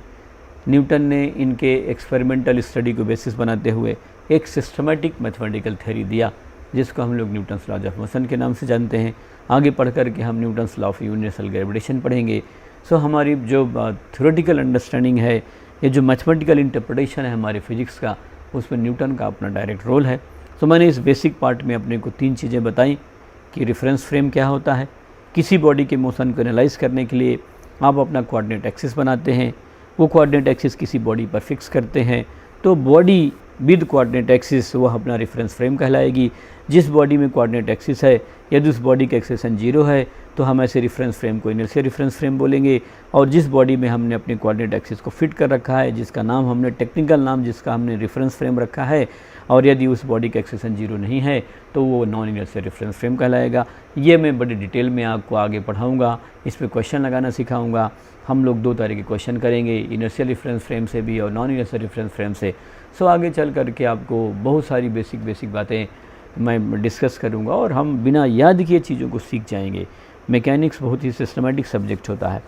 न्यूटन ने इनके एक्सपेरिमेंटल स्टडी को बेसिस बनाते हुए एक सिस्टमेटिक मैथमेटिकल थ्योरी दिया जिसको हम लोग न्यूटन्स लॉ ऑफ मोशन के नाम से जानते हैं। आगे पढ़ कर के हम Newton's law of universal gravitation पढ़ेंगे। सो हमारी जो थ्योरेटिकल अंडरस्टैंडिंग है, ये जो मैथमेटिकल इंटरप्रिटेशन है हमारे फिजिक्स का, उसमें न्यूटन का अपना डायरेक्ट रोल है। तो मैंने इस बेसिक पार्ट में अपने को 3 चीज़ें बताई कि रेफरेंस फ्रेम क्या होता है, किसी बॉडी के मोशन को एनालाइज करने के लिए आप अपना कोऑर्डिनेट एक्सिस बनाते हैं, वो कोऑर्डिनेट एक्सिस किसी बॉडी पर फिक्स करते हैं, तो बॉडी विद कोऑर्डिनेट एक्सिस वह अपना रेफरेंस फ्रेम कहलाएगी। जिस बॉडी में कोऑर्डिनेट एक्सिस है, यदि उस बॉडी का एक्सेशन 0 है तो हम ऐसे रेफरेंस फ्रेम को इनर्शिया रेफरेंस फ्रेम बोलेंगे। और जिस बॉडी में हमने अपने कोऑर्डिनेट एक्सिस को फिट कर रखा है, जिसका नाम हमने टेक्निकल नाम जिसका हमने रेफरेंस फ्रेम रखा है, और यदि उस बॉडी का एक्सेशन 0 नहीं है तो वो नॉन इनर्शिया रेफरेंस फ्रेम कहलाएगा। ये मैं बड़ी डिटेल में आपको आगे पढ़ाऊँगा, इस पर क्वेश्चन लगाना सिखाऊँगा। हम लोग 2 तरह के क्वेश्चन करेंगे, इनर्शिया रेफरेंस फ्रेम से भी और नॉन इनर्शिया रेफरेंस फ्रेम से। सो आगे चल करके आपको बहुत सारी बेसिक बातें मैं डिस्कस करूँगा और हम बिना याद किए चीज़ों को सीख जाएंगे। मैकेनिक्स बहुत ही सिस्टमेटिक सब्जेक्ट होता है।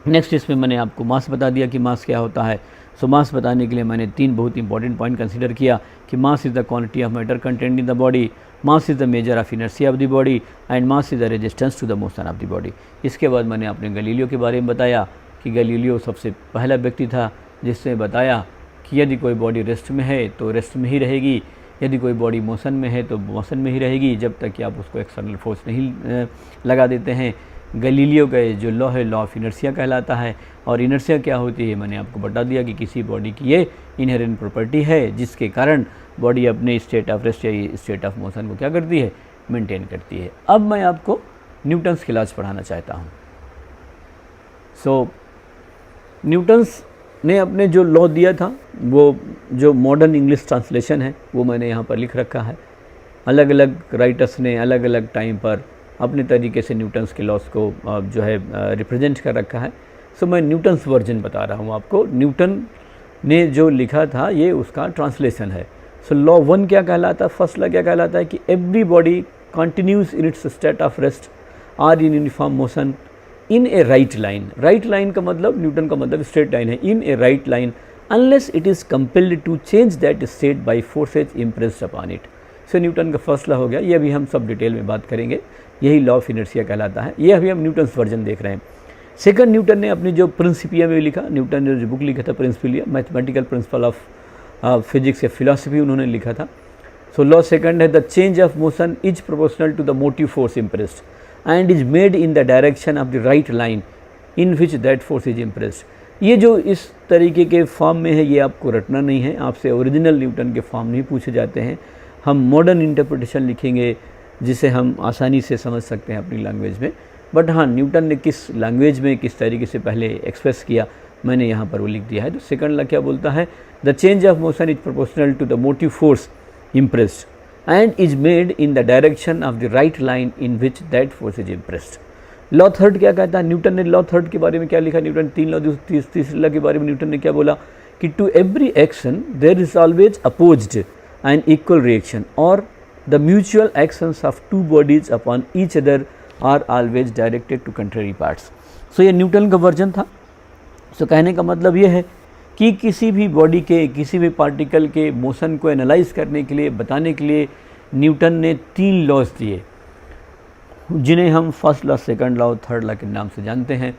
नेक्स्ट इसमें मैंने आपको मास बता दिया कि मास क्या होता है। सो मास बताने के लिए मैंने 3 बहुत इंपॉर्टेंट पॉइंट कंसीडर किया कि mass is the quantity of matter content in the body, mass is the measure of inertia of the body and mass is the resistance to the motion of the body. इसके बाद मैंने अपने गैलीलियो के बारे में बताया कि गैलीलियो सबसे पहला व्यक्ति था जिसने बताया कि यदि कोई बॉडी रेस्ट में है तो रेस्ट में ही रहेगी, यदि कोई बॉडी मोशन में है तो मोशन में ही रहेगी, जब तक कि आप उसको एक्सटर्नल फोर्स नहीं लगा देते हैं। गैलीलियो का जो लॉ है लॉ ऑफ इनर्शिया कहलाता है। और इनर्शिया क्या होती है मैंने आपको बता दिया कि किसी बॉडी की ये इनहेरेंट प्रॉपर्टी है जिसके कारण बॉडी अपने स्टेट ऑफ रेस्ट या स्टेट ऑफ मोशन को क्या करती है, मेंटेन करती है। अब मैं आपको न्यूटन्स के लॉज पढ़ाना चाहता हूँ। सो न्यूटन्स ने अपने जो लॉ दिया था, वो जो मॉडर्न इंग्लिश ट्रांसलेशन है वो मैंने यहाँ पर लिख रखा है। अलग अलग राइटर्स ने अलग अलग टाइम पर अपने तरीके से न्यूटन्स के लॉस को जो है रिप्रेजेंट कर रखा है। सो मैं न्यूटन्स वर्जन बता रहा हूँ आपको। न्यूटन ने जो लिखा था ये उसका ट्रांसलेशन है। सो लॉ 1 क्या कहलाता है, फर्स्ट लॉ क्या कहलाता है कि every body continues in its state of rest or in uniform motion in a right line. Right line का मतलब, न्यूटन का मतलब स्ट्रेट लाइन है, in a right line unless it is compelled to change that state by forces impressed upon it. So Newton का फर्स्ट लॉ हो गया, ये अभी हम सब डिटेल में बात करेंगे। यही लॉ ऑफ इनर्शिया कहलाता है। ये अभी हम न्यूटन्स वर्जन देख रहे हैं। सेकंड, न्यूटन ने अपनी जो प्रिंसिपिया में लिखा, न्यूटन ने जो बुक लिखा था Principia, mathematical principle of physics या फिलॉसफी उन्होंने लिखा था। सो लॉ सेकंड है the change of motion is proportional to the motive force impressed. And is made in the direction of the right line in which that force is impressed. ये जो इस तरीके के फॉर्म में है ये आपको रटना नहीं है, आपसे ओरिजिनल न्यूटन के फॉर्म नहीं पूछे जाते हैं। हम मॉडर्न इंटरप्रिटेशन लिखेंगे जिसे हम आसानी से समझ सकते हैं अपनी लैंग्वेज में। बट हाँ, न्यूटन ने किस लैंग्वेज में किस तरीके से पहले एक्सप्रेस किया मैंने यहाँ पर वो लिख दिया है। तो सेकंड ला क्या बोलता है, the change of motion is proportional to the motive force impressed and is made in the direction of the right line in which that force is impressed. Law third क्या कहता है, न्यूटन ने लॉ थर्ड के बारे में क्या लिखा, न्यूटन तीन लॉ तीसरे लॉ के बारे में न्यूटन ने क्या बोला कि to every action there is always opposed and equal reaction और the mutual actions of two bodies upon each other are always directed to contrary parts. So ये न्यूटन का वर्जन था। सो कहने का मतलब ये है कि किसी भी बॉडी के किसी भी पार्टिकल के मोशन को एनालाइज करने के लिए बताने के लिए न्यूटन ने तीन लॉज दिए जिन्हें हम first law, second law, third law के नाम से जानते हैं।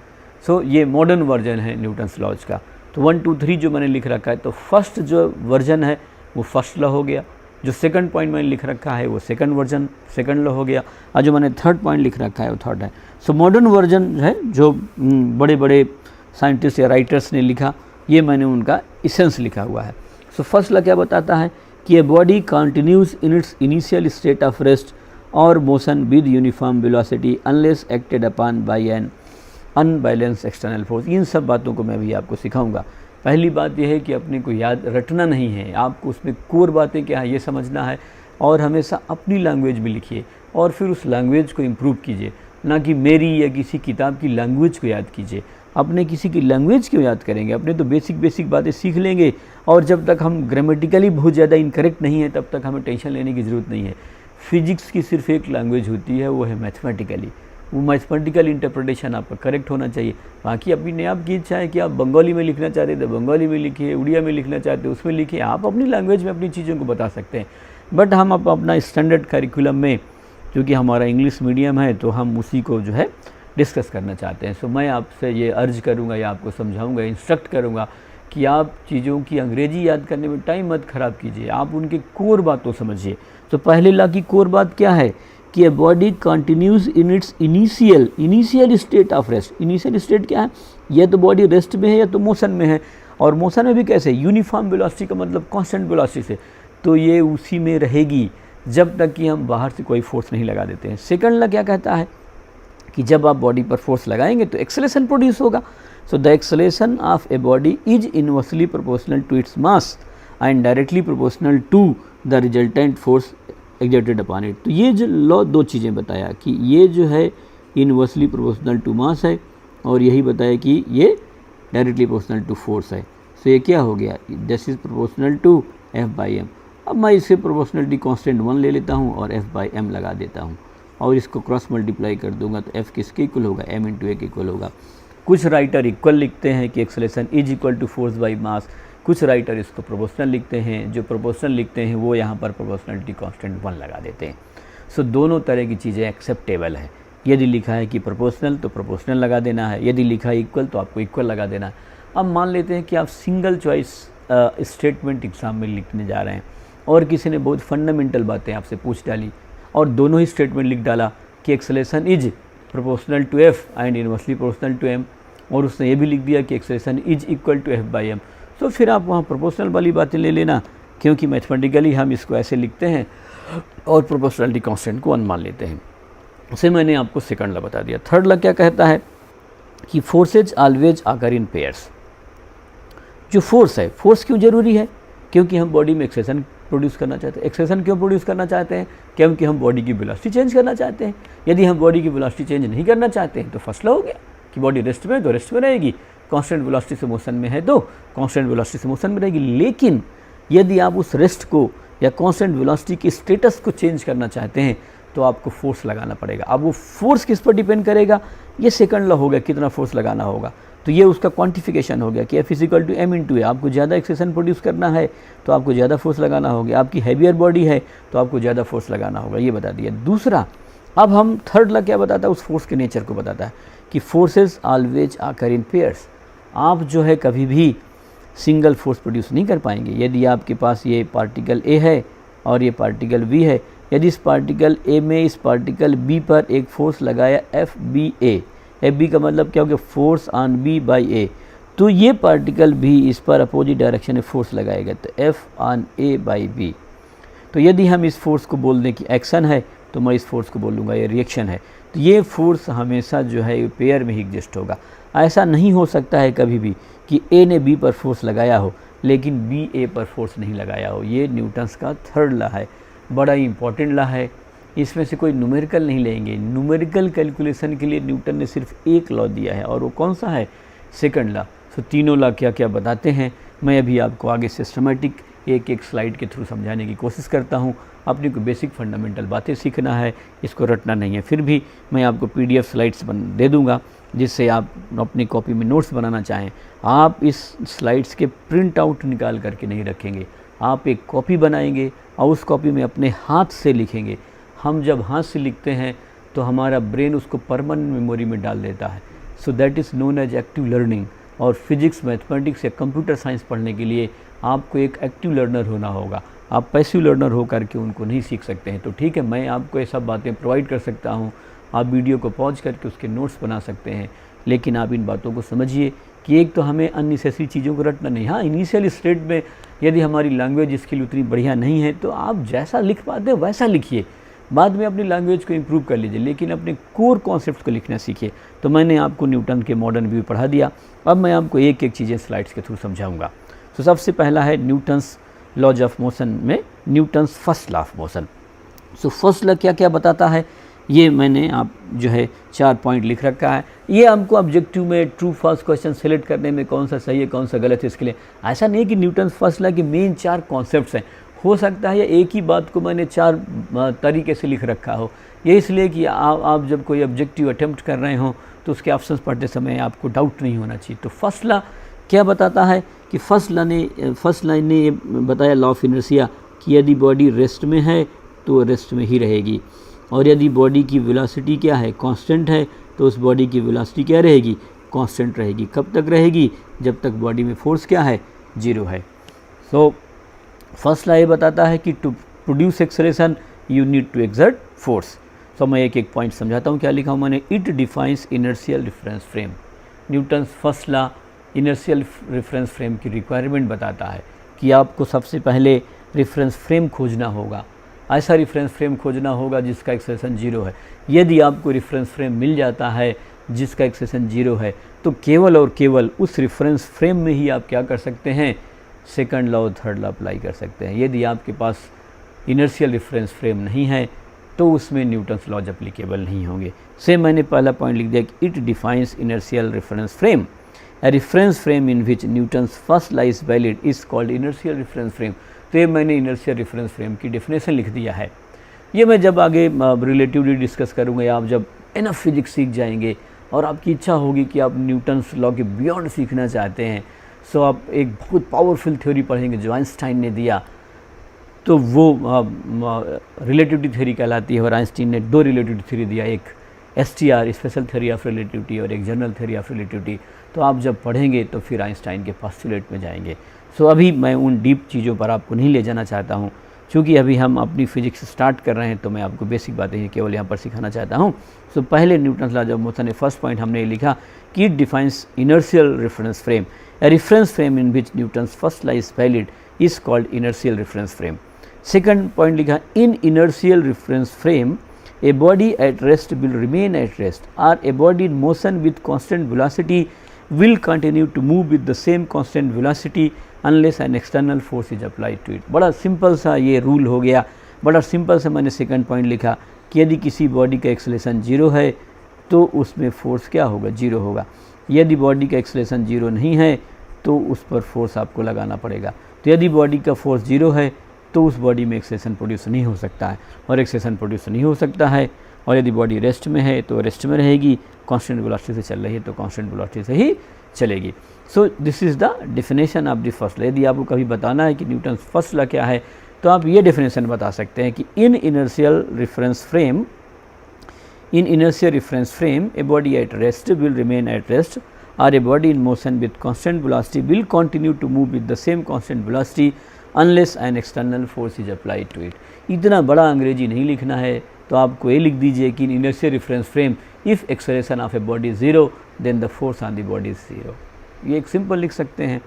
सो ये मॉडर्न वर्जन है न्यूटन्स लॉज का। तो 1 2 3 जो मैंने लिख रखा है, तो फर्स्ट जो वर्जन है वो फर्स्ट लॉ हो गया, जो सेकंड पॉइंट मैंने लिख रखा है वो सेकंड वर्जन सेकंड लॉ हो गया, और जो मैंने थर्ड पॉइंट लिख रखा है वो थर्ड है। सो मॉडर्न वर्जन है जो बड़े बड़े साइंटिस्ट या राइटर्स ने लिखा, ये मैंने उनका इसेंस लिखा हुआ है। सो फर्स्ट लॉ क्या बताता है कि a body continues in its initial state of rest और motion with uniform velocity unless acted upon by an unbalanced external force. इन सब बातों को मैं भी आपको सिखाऊंगा। पहली बात यह है कि अपने को याद रटना नहीं है, आपको उसमें कोर बातें क्या है ये समझना है, और हमेशा अपनी लैंग्वेज में लिखिए और फिर उस लैंग्वेज को इम्प्रूव कीजिए, ना कि मेरी या किसी किताब की लैंग्वेज को याद कीजिए। अपने किसी की लैंग्वेज क्यों याद करेंगे, अपने तो बेसिक बातें सीख लेंगे, और जब तक हम ग्रामेटिकली बहुत ज़्यादा इनकरेक्ट नहीं है तब तक हमें टेंशन लेने की ज़रूरत नहीं है। फिजिक्स की सिर्फ एक लैंग्वेज होती है, वो है मैथमेटिकली। वो मैथमेटिकल इंटरप्रिटेशन आपका करेक्ट होना चाहिए। बाकी अपनी आपकी इच्छा है कि आप बंगाली में लिखना चाहते हैं तो बंगाली में लिखिए, उड़िया में लिखना चाहते हैं उसमें लिखिए, आप अपनी लैंग्वेज में अपनी चीज़ों को बता सकते हैं। बट हम अपना स्टैंडर्ड करिकुलम में, क्योंकि हमारा इंग्लिश मीडियम है, तो हम उसी को जो है डिस्कस करना चाहते हैं। सो मैं आपसे ये अर्ज करूँगा या आपको समझाऊँगा, इंस्ट्रक्ट करूँगा कि आप चीज़ों की अंग्रेजी याद करने में टाइम मत ख़राब कीजिए, आप उनके कोर बात को समझिए। तो पहले लॉ की कोर बात क्या है कि a body continues in its initial state of rest. Initial state क्या है, या तो बॉडी रेस्ट में है या तो मोशन में है, और मोशन में भी कैसे, यूनिफॉर्म वेलोसिटी का मतलब कांस्टेंट वेलोसिटी से, तो ये उसी में रहेगी जब तक कि हम बाहर से कोई फोर्स नहीं लगा देते हैं। सेकंड लॉ क्या कहता है कि जब आप बॉडी पर फोर्स लगाएंगे तो एक्सेलेरेशन प्रोड्यूस होगा। So the acceleration of a body is inversely proportional to its mass and directly proportional to the resultant force exerted upon it. तो ये जो लॉ दो चीज़ें बताया कि ये जो है इनवर्सली प्रोपोर्शनल टू मास है, और यही बताया कि ये डायरेक्टली प्रोपोर्शनल टू फोर्स है। सो ये क्या हो गया, this is proportional to F/m। अब मैं इसे प्रोपोर्शनलिटी कांस्टेंट 1 ले लेता हूँ और F/m लगा देता हूँ, और इसको क्रॉस मल्टीप्लाई कर दूंगा तो F किसके इक्वल होगा, m × a के इक्वल होगा। कुछ राइटर इक्वल लिखते हैं कि acceleration is equal to force by mass, कुछ राइटर इसको प्रोपोर्शनल लिखते हैं। जो प्रोपोर्शनल लिखते हैं वो यहाँ पर प्रोपोर्शनलिटी कांस्टेंट 1 लगा देते हैं। सो दोनों तरह की चीज़ें एक्सेप्टेबल है। यदि लिखा है कि प्रोपोर्शनल तो प्रोपोर्शनल लगा देना है, यदि लिखा है इक्वल तो आपको इक्वल लगा देना है। अब मान लेते हैं कि आप सिंगल चॉइस स्टेटमेंट एग्जाम में लिखने जा रहे हैं और किसी ने बहुत फंडामेंटल बातें आपसे पूछ डाली और दोनों ही स्टेटमेंट लिख डाला कि acceleration is proportional to F and inversely proportional to m, और उसने ये भी लिख दिया कि acceleration is equal to F/m। तो फिर आप वहाँ प्रोपोर्शनल वाली बातें ले लेना, क्योंकि मैथमेटिकली हम इसको ऐसे लिखते हैं और प्रोपोर्शनलिटी कांस्टेंट को 1 मान लेते हैं। उसे मैंने आपको सेकंड लॉ बता दिया। थर्ड लॉ क्या कहता है कि फोर्सेज ऑलवेज आकर इन पेयर्स। जो फोर्स है, फोर्स क्यों ज़रूरी है, क्योंकि हम बॉडी में एक्सेलेरेशन प्रोड्यूस करना चाहते हैं। एक्सेलेरेशन क्यों प्रोड्यूस करना चाहते हैं, क्योंकि हम बॉडी की वेलोसिटी चेंज करना चाहते हैं। यदि हम बॉडी की वेलोसिटी चेंज नहीं करना चाहते हैं तो फर्स्ट लॉ हो गया कि बॉडी रेस्ट में तो रेस्ट में रहेगी, कांस्टेंट वेलोसिटी से मोशन में है तो कांस्टेंट वेलोसिटी से मोशन में रहेगी। लेकिन यदि आप उस रेस्ट को या कांस्टेंट वेलोसिटी की स्टेटस को चेंज करना चाहते हैं तो आपको फोर्स लगाना पड़ेगा। अब वो फोर्स किस पर डिपेंड करेगा, ये सेकंड लॉ हो गया, कितना फोर्स लगाना होगा। तो ये उसका क्वांटिफिकेशन हो गया कि F = m × a। आपको ज़्यादा एक्सेलेरेशन प्रोड्यूस करना है तो आपको ज़्यादा फोर्स लगाना होगा, आपकी हैवियर बॉडी है तो आपको ज़्यादा फोर्स लगाना होगा, ये बता दिया। दूसरा, अब हम थर्ड लॉ क्या बताता है, उस फोर्स के नेचर को बताता है कि फोर्सेज ऑलवेज आकर इन पेयर्स। आप जो है कभी भी सिंगल फोर्स प्रोड्यूस नहीं कर पाएंगे। यदि आपके पास ये पार्टिकल A है और ये पार्टिकल B है, यदि इस पार्टिकल ए में इस पार्टिकल बी पर एक फोर्स लगाया एफ बी ए, एफ बी का मतलब क्या हो गया, force on B by A, तो ये पार्टिकल भी इस पर अपोजिट डायरेक्शन में फोर्स लगाएगा, तो F on A by B. तो यदि हम इस फोर्स को बोल दें कि एक्शन है, तो मैं इस फोर्स को बोल लूँगा ये रिएक्शन है। तो ये फोर्स हमेशा जो है पेयर में ही एग्जिस्ट होगा। ऐसा नहीं हो सकता है कभी भी कि ए ने बी पर फोर्स लगाया हो लेकिन बी ए पर फोर्स नहीं लगाया हो। ये न्यूटन्स का थर्ड लॉ है, बड़ा ही इंपॉर्टेंट लॉ है। इसमें से कोई न्यूमेरिकल नहीं लेंगे। न्यूमेरिकल कैलकुलेशन के लिए न्यूटन ने सिर्फ एक लॉ दिया है, और वो कौन सा है, सेकंड लॉ। तो तीनों लॉ क्या क्या बताते हैं, मैं अभी आपको आगे सिस्टमेटिक एक एक स्लाइड के थ्रू समझाने की कोशिश करता हूँ। अपने को बेसिक फंडामेंटल बातें सीखना है, इसको रटना नहीं है। फिर भी मैं आपको PDF स्लाइड्स दे दूँगा, जिससे आप अपनी कॉपी में नोट्स बनाना चाहें, आप इस स्लाइड्स के प्रिंट आउट निकाल करके नहीं रखेंगे, आप एक कॉपी बनाएंगे और उस कॉपी में अपने हाथ से लिखेंगे। हम जब हाथ से लिखते हैं तो हमारा ब्रेन उसको परमानेंट मेमोरी में डाल देता है। So that is known as active learning. और फिजिक्स, मैथमेटिक्स या कंप्यूटर साइंस पढ़ने के लिए आपको एक एक्टिव लर्नर होना होगा। आप पैसिव लर्नर हो करके उनको नहीं सीख सकते हैं। तो ठीक है, मैं आपको ये सब बातें प्रोवाइड कर सकता हूँ, आप वीडियो को पॉज करके उसके नोट्स बना सकते हैं, लेकिन आप इन बातों को समझिए कि एक तो हमें अननेसेसरी चीज़ों को रटना नहीं। हाँ, इनिशियल स्टेट में यदि हमारी लैंग्वेज इसके लिए उतनी बढ़िया नहीं है तो आप जैसा लिख पाते हैं वैसा लिखिए, बाद में अपनी लैंग्वेज को इम्प्रूव कर लीजिए, लेकिन अपने कोर कॉन्सेप्ट को लिखना सीखिए। तो मैंने आपको न्यूटन के मॉडर्न व्यू पढ़ा दिया, अब मैं आपको एक एक चीज़ें स्लाइड्स के थ्रू समझाऊंगा। तो सबसे पहला है न्यूटन्स लॉज ऑफ मोशन में Newton's first law of motion. So first law क्या क्या बताता है, ये मैंने आप जो है 4 पॉइंट लिख रखा है। ये हमको ऑब्जेक्टिव में ट्रू फॉल्स क्वेश्चन सेलेक्ट करने में कौन सा सही है कौन सा गलत है, इसके लिए ऐसा नहीं है कि न्यूटन्स फर्स्ट लॉ के मेन 4 कॉन्सेप्ट्स हैं। हो सकता है एक ही बात को मैंने 4 तरीके से लिख रखा हो। ये इसलिए कि आप जब कोई ऑब्जेक्टिव अटेम्प्ट कर रहे हो तो उसके ऑप्शंस पढ़ते समय आपको डाउट नहीं होना चाहिए। तो फर्स्ट लॉ क्या बताता है कि फर्स्ट लाइन ने ये बताया, लॉ ऑफ इनर्शिया, कि यदि बॉडी रेस्ट में है तो रेस्ट में ही रहेगी, और यदि बॉडी की वेलोसिटी क्या है, कांस्टेंट है, तो उस बॉडी की वेलोसिटी क्या रहेगी, कांस्टेंट रहेगी। कब तक रहेगी, जब तक बॉडी में फोर्स क्या है, 0 है। सो फर्स्ट लॉ ये बताता है कि to produce acceleration you need to exert force. So मैं एक एक पॉइंट समझाता हूँ, क्या लिखा हूँ मैंने, it defines inertial reference frame. Newton's first law inertial reference frame की रिक्वायरमेंट बताता है कि आपको सबसे पहले रेफरेंस फ्रेम खोजना होगा। ऐसा रेफरेंस फ्रेम खोजना होगा जिसका एक्सेलरेशन 0 है। यदि आपको रेफरेंस फ्रेम मिल जाता है जिसका एक्सेलरेशन 0 है, तो केवल और केवल उस रेफरेंस फ्रेम में ही आप क्या कर सकते हैं, सेकंड लॉ और थर्ड लॉ अप्लाई कर सकते हैं। यदि आपके पास इनर्शियल रेफरेंस फ्रेम नहीं है तो उसमें न्यूटन्स लॉज एप्लीकेबल नहीं होंगे। सेम मैंने पहला पॉइंट लिख दिया कि it defines inertial reference frame. A reference frame in which Newton's first law is valid is called inertial reference frame। तो ये मैंने inertial reference frame की definition लिख दिया है। ये मैं जब आगे रिलेटिवली डिस्कस करूँगा, आप जब इनफ फिजिक्स सीख जाएंगे और आपकी इच्छा होगी कि आप न्यूटन्स लॉ के बियॉन्ड सीखना चाहते हैं, सो आप एक बहुत पावरफुल थ्योरी पढ़ेंगे जो आइंस्टाइन ने दिया, तो वो रिलेटिविटी थ्योरी कहलाती है। और आइंस्टाइन ने 2 रिलेटिविटी थ्योरी दिया, एक STR special theory of relativity और एक जनरल थ्योरी ऑफ रिलेटिविटी। तो आप जब पढ़ेंगे तो फिर आइंस्टाइन के पोस्टुलेट में जाएंगे। सो अभी मैं उन डीप चीज़ों पर आपको नहीं ले जाना चाहता हूँ, क्योंकि अभी हम अपनी फिजिक्स स्टार्ट कर रहे हैं, तो मैं आपको बेसिक बातें ही केवल यहाँ पर सिखाना चाहता हूँ। सो पहले Newton's law of motion, first point हमने लिखा कि it defines inertial reference frame. A reference frame in which Newton's first law is valid is called inertial reference frame. Second point लिखा, in inertial reference frame a body at rest will remain at rest, or a body in motion with constant velocity will continue to move with the same constant velocity unless an external force is applied to it। बड़ा सिंपल सा ये रूल हो गया, बड़ा सिंपल सा मैंने सेकंड पॉइंट लिखा कि यदि किसी बॉडी का एक्सेलरेशन 0 है तो उसमें फोर्स क्या होगा, 0 होगा। यदि बॉडी का एक्सेलरेशन 0 नहीं है तो उस पर फोर्स आपको लगाना पड़ेगा। तो यदि बॉडी का फोर्स 0 है तो उस बॉडी में एक्सेलरेशन प्रोड्यूस नहीं हो सकता है, और एक्सेलरेशन प्रोड्यूस नहीं हो सकता है। और यदि बॉडी रेस्ट में है तो रेस्ट में रहेगी, कांस्टेंट वेलोसिटी से चल रही है तो कांस्टेंट वेलोसिटी से ही चलेगी। So this is the definition of the first law. यदि आपको कभी बताना है कि न्यूटन्स फर्स्ट लॉ क्या है, तो आप ये डेफिनेशन बता सकते हैं कि in inertial reference frame a body at rest will remain at rest, और a body in motion with constant velocity will continue to move with the same constant velocity unless an external force is applied to it. इतना बड़ा अंग्रेजी नहीं लिखना है, तो आपको ये लिख दीजिए कि in inertial reference frame if acceleration of a body is 0 then the force on the body is 0। ये एक सिंपल लिख सकते हैं।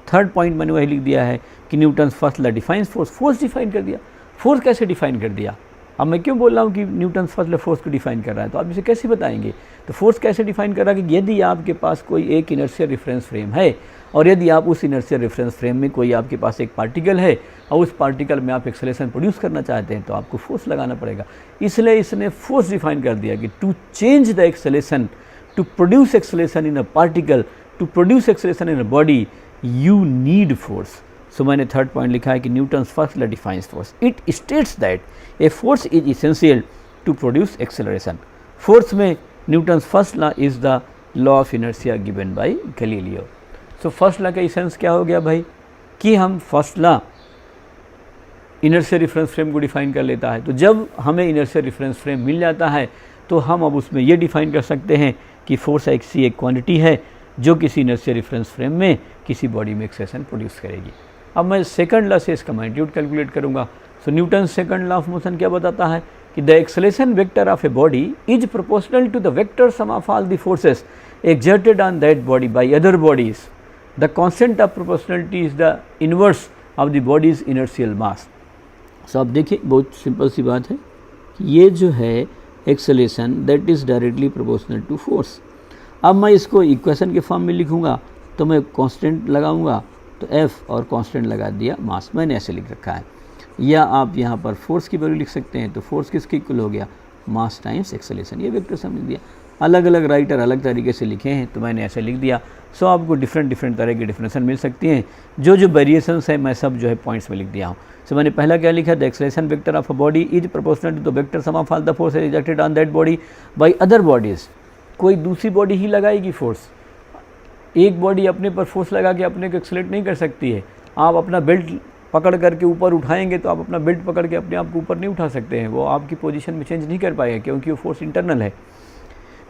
थर्ड पॉइंट मैंने वही लिख दिया है कि Newton's first law defines force. Force define कर दिया। फोर्स कैसे डिफाइन कर दिया? अब मैं क्यों बोल रहा हूँ कि न्यूटन्स फर्स्ट लॉ फोर्स को डिफाइन कर रहा है, तो आप इसे कैसे बताएंगे? तो फोर्स कैसे डिफाइन कर रहा है कि यदि आपके पास कोई एक इनर्शियल रिफरेंस फ्रेम है और यदि आप उस इनर्शियल रेफरेंस फ्रेम में कोई आपके पास एक पार्टिकल है और उस पार्टिकल में आप एक्सेलरेशन प्रोड्यूस करना चाहते हैं, तो आपको फोर्स लगाना पड़ेगा। इसलिए इसने फोर्स डिफाइन कर दिया कि to change the acceleration, to produce acceleration in a particle, to produce acceleration in a body, you need force. So मैंने थर्ड पॉइंट लिखा है कि Newton's first law defines force. It states that a force is essential to produce acceleration. Force में Newton's first law is the law of inertia given by Galileo. So first law का इसेंस क्या हो गया भाई, कि हम first law inertial reference frame को डिफाइन कर लेता है। तो जब हमें इनर्शियल रिफरेंस फ्रेम मिल जाता है तो हम अब उसमें ये डिफाइन कर सकते हैं कि फोर्स ऐसी एक क्वांटिटी है जो किसी इनर्शियल रिफरेंस फ्रेम में किसी बॉडी में एक्सेलरेशन प्रोड्यूस करेगी। अब मैं सेकंड लॉ से इसका मैग्नीट्यूड कैलकुलेट करूंगा। So Newton second law of motion क्या बताता है कि the acceleration vector of a body is proportional to the vector sum of all the forces exerted on that body by other bodies. The constant of proportionality is the inverse of the body's inertial mass. So अब देखिए बहुत सिंपल सी बात है कि ये जो है acceleration that is directly proportional to force. अब मैं इसको इक्वेशन के फॉर्म में लिखूंगा तो मैं कांस्टेंट लगाऊंगा, तो एफ और कांस्टेंट लगा दिया मास, मैंने ऐसे लिख रखा है। या आप यहाँ पर फोर्स की वैल्यू लिख सकते हैं, तो फोर्स किसके इक्वल हो गया, मास टाइम्स एक्सेलरेशन। ये वेक्टर समझ दिया। अलग अलग राइटर अलग तरीके से लिखे हैं, तो मैंने ऐसे लिख दिया। सो आपको डिफरेंट तरह की डिफिनेशन मिल सकती हैं। जो वेरिएशंस है मैं सब जो है पॉइंट्स में लिख दिया हूँ। सो मैंने पहला क्या लिखा, the acceleration vector of a body is proportional to the vector sum of all the forces exerted on that body by other bodies. कोई दूसरी बॉडी ही लगाएगी फोर्स। एक बॉडी अपने पर फोर्स लगा के अपने को एक्सेलरेट नहीं कर सकती है। आप अपना बेल्ट पकड़ करके ऊपर उठाएंगे तो आप अपना बेल्ट पकड़ के अपने आप को ऊपर नहीं उठा सकते हैं, वो आपकी पोजीशन में चेंज नहीं कर पाएगा क्योंकि वो फोर्स इंटरनल है।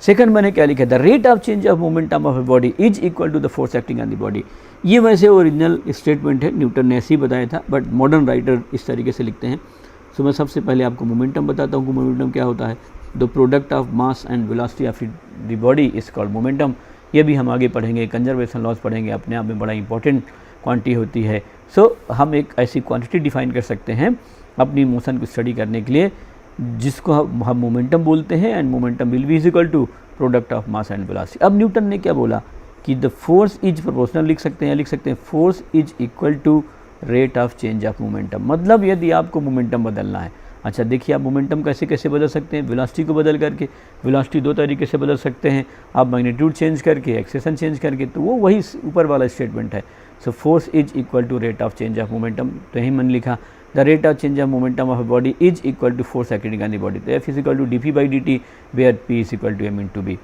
सेकंड मैंने क्या लिखा, the rate of change of momentum of a body is equal to the force acting on the body. ये वैसे ओरिजिनल स्टेटमेंट है, न्यूटन ने ऐसे ही बताया था, बट मॉडर्न राइटर इस तरीके से लिखते हैं। सो मैं सबसे पहले आपको मोमेंटम बताता हूँ कि मोमेंटम क्या होता है। The product of mass and velocity of the body is called momentum. ये भी हम आगे पढ़ेंगे, कंजर्वेशन लॉज पढ़ेंगे, अपने आप में बड़ा इंपॉर्टेंट क्वांटिटी होती है। सो हम एक ऐसी क्वांटिटी डिफाइन कर सकते हैं अपनी मोशन को स्टडी करने के लिए जिसको हम मोमेंटम बोलते हैं, and momentum will be is equal to product of mass and velocity. अब न्यूटन ने क्या बोला कि द फोर्स इज प्रोपोर्शनल, लिख सकते हैं, लिख सकते हैं force is equal to rate of change of momentum. मतलब यदि आपको मोमेंटम बदलना है, अच्छा देखिए आप मोमेंटम कैसे कैसे बदल सकते हैं, वेलोसिटी को बदल करके। वेलोसिटी दो तरीके से बदल सकते हैं, आप मैग्नीट्यूड चेंज करके, एक्सेलरेशन चेंज करके, तो वो वही ऊपर वाला स्टेटमेंट है। So force is equal to rate of change of momentum, तो यही मैंने लिखा the rate of change of momentum of body is equal to force acting on the body. तो F is equal to D P by D T where P is equal to M into B बी।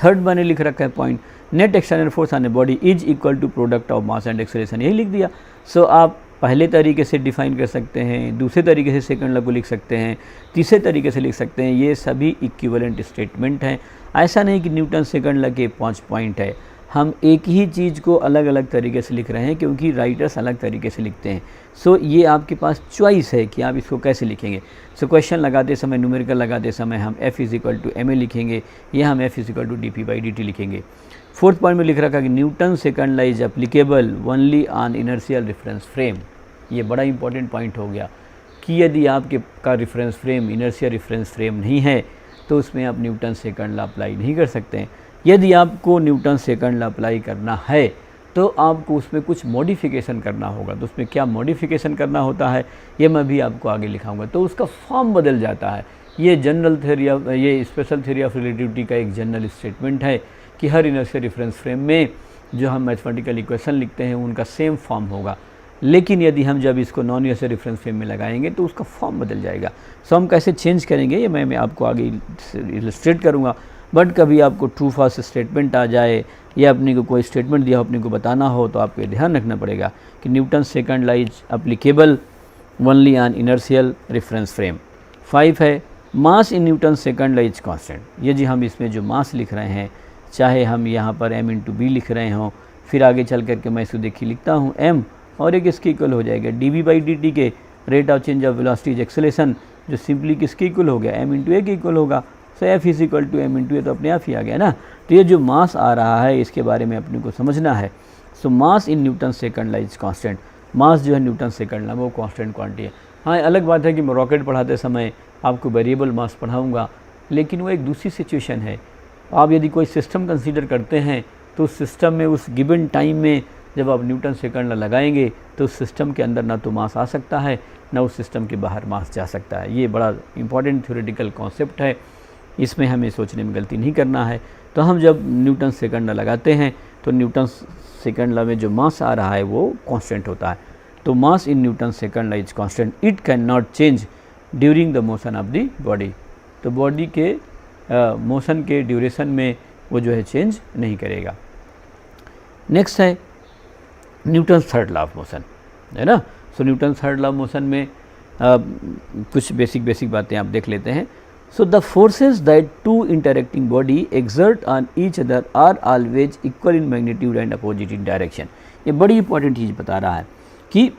थर्ड मैंने लिख रखा है point, net external force on a body is equal to product of mass and acceleration, यही लिख दिया। सो आप पहले तरीके से डिफाइन कर सकते हैं, दूसरे तरीके से सेकंड लॉ को लिख सकते हैं, तीसरे तरीके से लिख सकते हैं। ये सभी इक्विवेलेंट स्टेटमेंट हैं। ऐसा नहीं कि न्यूटन सेकंड लॉ के 5 पॉइंट है। हम एक ही चीज़ को अलग अलग तरीके से लिख रहे हैं क्योंकि राइटर्स अलग तरीके से लिखते हैं। सो ये आपके पास चॉइस है कि आप इसको कैसे लिखेंगे। सो क्वेश्चन लगाते समय, न्यूमेरिकल लगाते समय हम F is equal to M A लिखेंगे या हम F is equal to D P by D T लिखेंगे। फोर्थ पॉइंट में लिख रखा कि Newton second law is applicable only on inertial reference frame. ये बड़ा इंपॉर्टेंट पॉइंट हो गया कि यदि आपके का reference frame inertial reference frame नहीं है तो उसमें आप न्यूटन सेकंड लॉ अप्लाई नहीं कर सकते हैं। यदि आपको न्यूटन सेकंड लॉ अप्लाई करना है तो आपको उसमें कुछ मॉडिफिकेशन करना होगा। तो उसमें क्या मॉडिफिकेशन करना होता है ये मैं भी आपको आगे लिखाऊंगा। तो उसका फॉर्म बदल जाता है। ये जनरल थ्योरी ऑफ, ये स्पेशल थ्योरी ऑफ रिलेटिविटी का एक जनरल स्टेटमेंट है कि हर इनर्शियल रेफरेंस फ्रेम में जो हम मैथमेटिकल इक्वेशन लिखते हैं उनका सेम फॉर्म होगा। लेकिन यदि हम जब इसको नॉन इनर्शियल रेफरेंस फ्रेम में लगाएंगे तो उसका फॉर्म बदल जाएगा। सो हम कैसे चेंज करेंगे ये मैं आपको आगे इलस्ट्रेट करूँगा। बट कभी आपको ट्रू फॉल्स स्टेटमेंट आ जाए या अपने को कोई स्टेटमेंट दिया हो, अपने को बताना हो, तो आपको ध्यान रखना पड़ेगा कि Newton second law is applicable only on inertial reference frame. 5 है mass in Newton second law is constant. ये जी हम इसमें जो मास लिख रहे हैं, चाहे हम यहाँ पर m इंटू बी लिख रहे हों, फिर आगे चल करके मैं इसको देखिए लिखता हूँ m और एक इसके इक्वल हो जाएगा dv/dt के rate of change of velocity is acceleration, जो सिंपली किसके इक्वल हो गया, m/a के इक्वल होगा। So f is equal to m/a, तो अपने आप ही आ गया ना। तो ये जो मास आ रहा है इसके बारे में अपने को समझना है। So mass in Newton second law is constant, mass जो है न्यूटन सेकंड ला वो कांस्टेंट क्वांटिटी है। हाँ, अलग बात है कि मैं रॉकेट पढ़ाते समय आपको वेरिएबल मास पढ़ाऊँगा, लेकिन वो एक दूसरी सिचुएशन है। आप यदि कोई सिस्टम कंसीडर करते हैं तो उस सिस्टम में उस गिवन टाइम में जब आप न्यूटन सेकंड ला लगाएंगे तो उस सिस्टम के अंदर ना तो मास आ सकता है ना उस सिस्टम के बाहर मास जा सकता है। ये बड़ा इंपॉर्टेंट थ्योरेटिकल कॉन्सेप्ट है, इसमें हमें सोचने में गलती नहीं करना है। तो हम जब न्यूटन सेकंड ला लगाते हैं तो न्यूटन सेकंड ला में जो मास आ रहा है वो कांस्टेंट होता है। तो mass in Newton second law is constant, it can not change during the motion of the body. तो बॉडी के मोशन के ड्यूरेशन में वो जो है चेंज नहीं करेगा। नेक्स्ट है Newton third law of motion, है ना। So Newton third law of motion में कुछ बेसिक बातें आप देख लेते हैं। So the forces that two interacting body exert on each other are always equal in magnitude and opposite in direction. ये बड़ी इंपॉर्टेंट चीज़ बता रहा है कि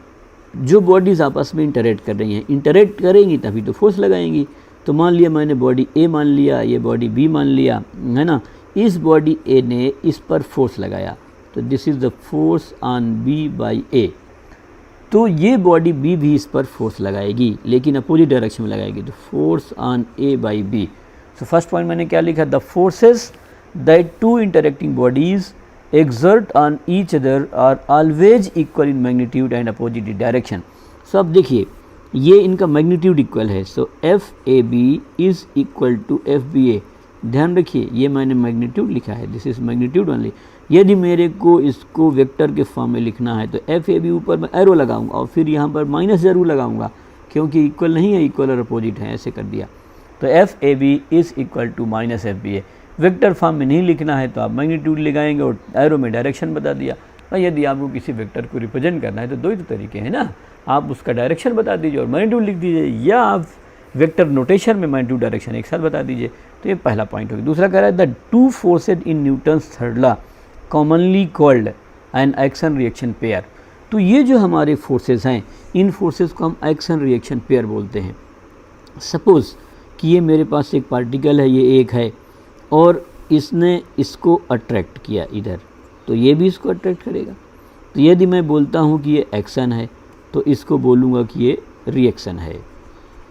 जो बॉडीज़ आपस में इंटरेक्ट कर रही हैं, इंटरेक्ट करेंगी तभी तो फोर्स लगाएंगी। तो मान लिया मैंने बॉडी ए मान लिया, ये बॉडी बी मान लिया, है ना। इस बॉडी ए ने इस पर फोर्स लगाया, तो this is the force on B by A. तो ये बॉडी बी भी इस पर फोर्स लगाएगी, लेकिन अपोजिट डायरेक्शन में लगाएगी, तो force on A by B. So first point मैंने क्या लिखा, the forces that two interacting bodies exert on each other are always equal in magnitude and opposite direction. So अब देखिए ये इनका मैग्नीट्यूड इक्वल है, so F A B is equal to F B A. ध्यान रखिए ये मैंने मैग्नीट्यूड लिखा है, दिस इज़ मैग्नीट्यूड ओनली। यदि मेरे को इसको वेक्टर के फॉर्म में लिखना है तो एफ ए बी ऊपर मैं एरो लगाऊंगा और फिर यहाँ पर माइनस ज़रूर लगाऊंगा, क्योंकि इक्वल नहीं है, इक्वल और अपोजिट है, ऐसे कर दिया। तो F A B is equal to minus F B A. Vector form में नहीं लिखना है तो आप मैग्नीट्यूड लगाएंगे और एरो में डायरेक्शन बता दिया। और यदि आपको किसी वेक्टर को रिप्रेजेंट करना है तो दो ही तो तरीके हैं ना, आप उसका डायरेक्शन बता दीजिए और मैग्नीट्यूड लिख दीजिए, या आप वेक्टर नोटेशन में मैग्नीट्यूड डायरेक्शन एक साथ बता दीजिए। तो ये पहला पॉइंट होगा। दूसरा कह रहा है the two forces in Newton's third law commonly called an action reaction pair. तो ये जो हमारे फोर्सेस हैं, इन फोर्सेस को हम एक्शन रिएक्शन पेयर बोलते हैं। सपोज़ कि ये मेरे पास एक पार्टिकल है, ये एक है, और इसने इसको अट्रैक्ट किया इधर, तो ये भी इसको अट्रैक्ट करेगा। तो यदि मैं बोलता हूँ कि ये एक्शन है तो इसको बोलूँगा कि ये रिएक्शन है।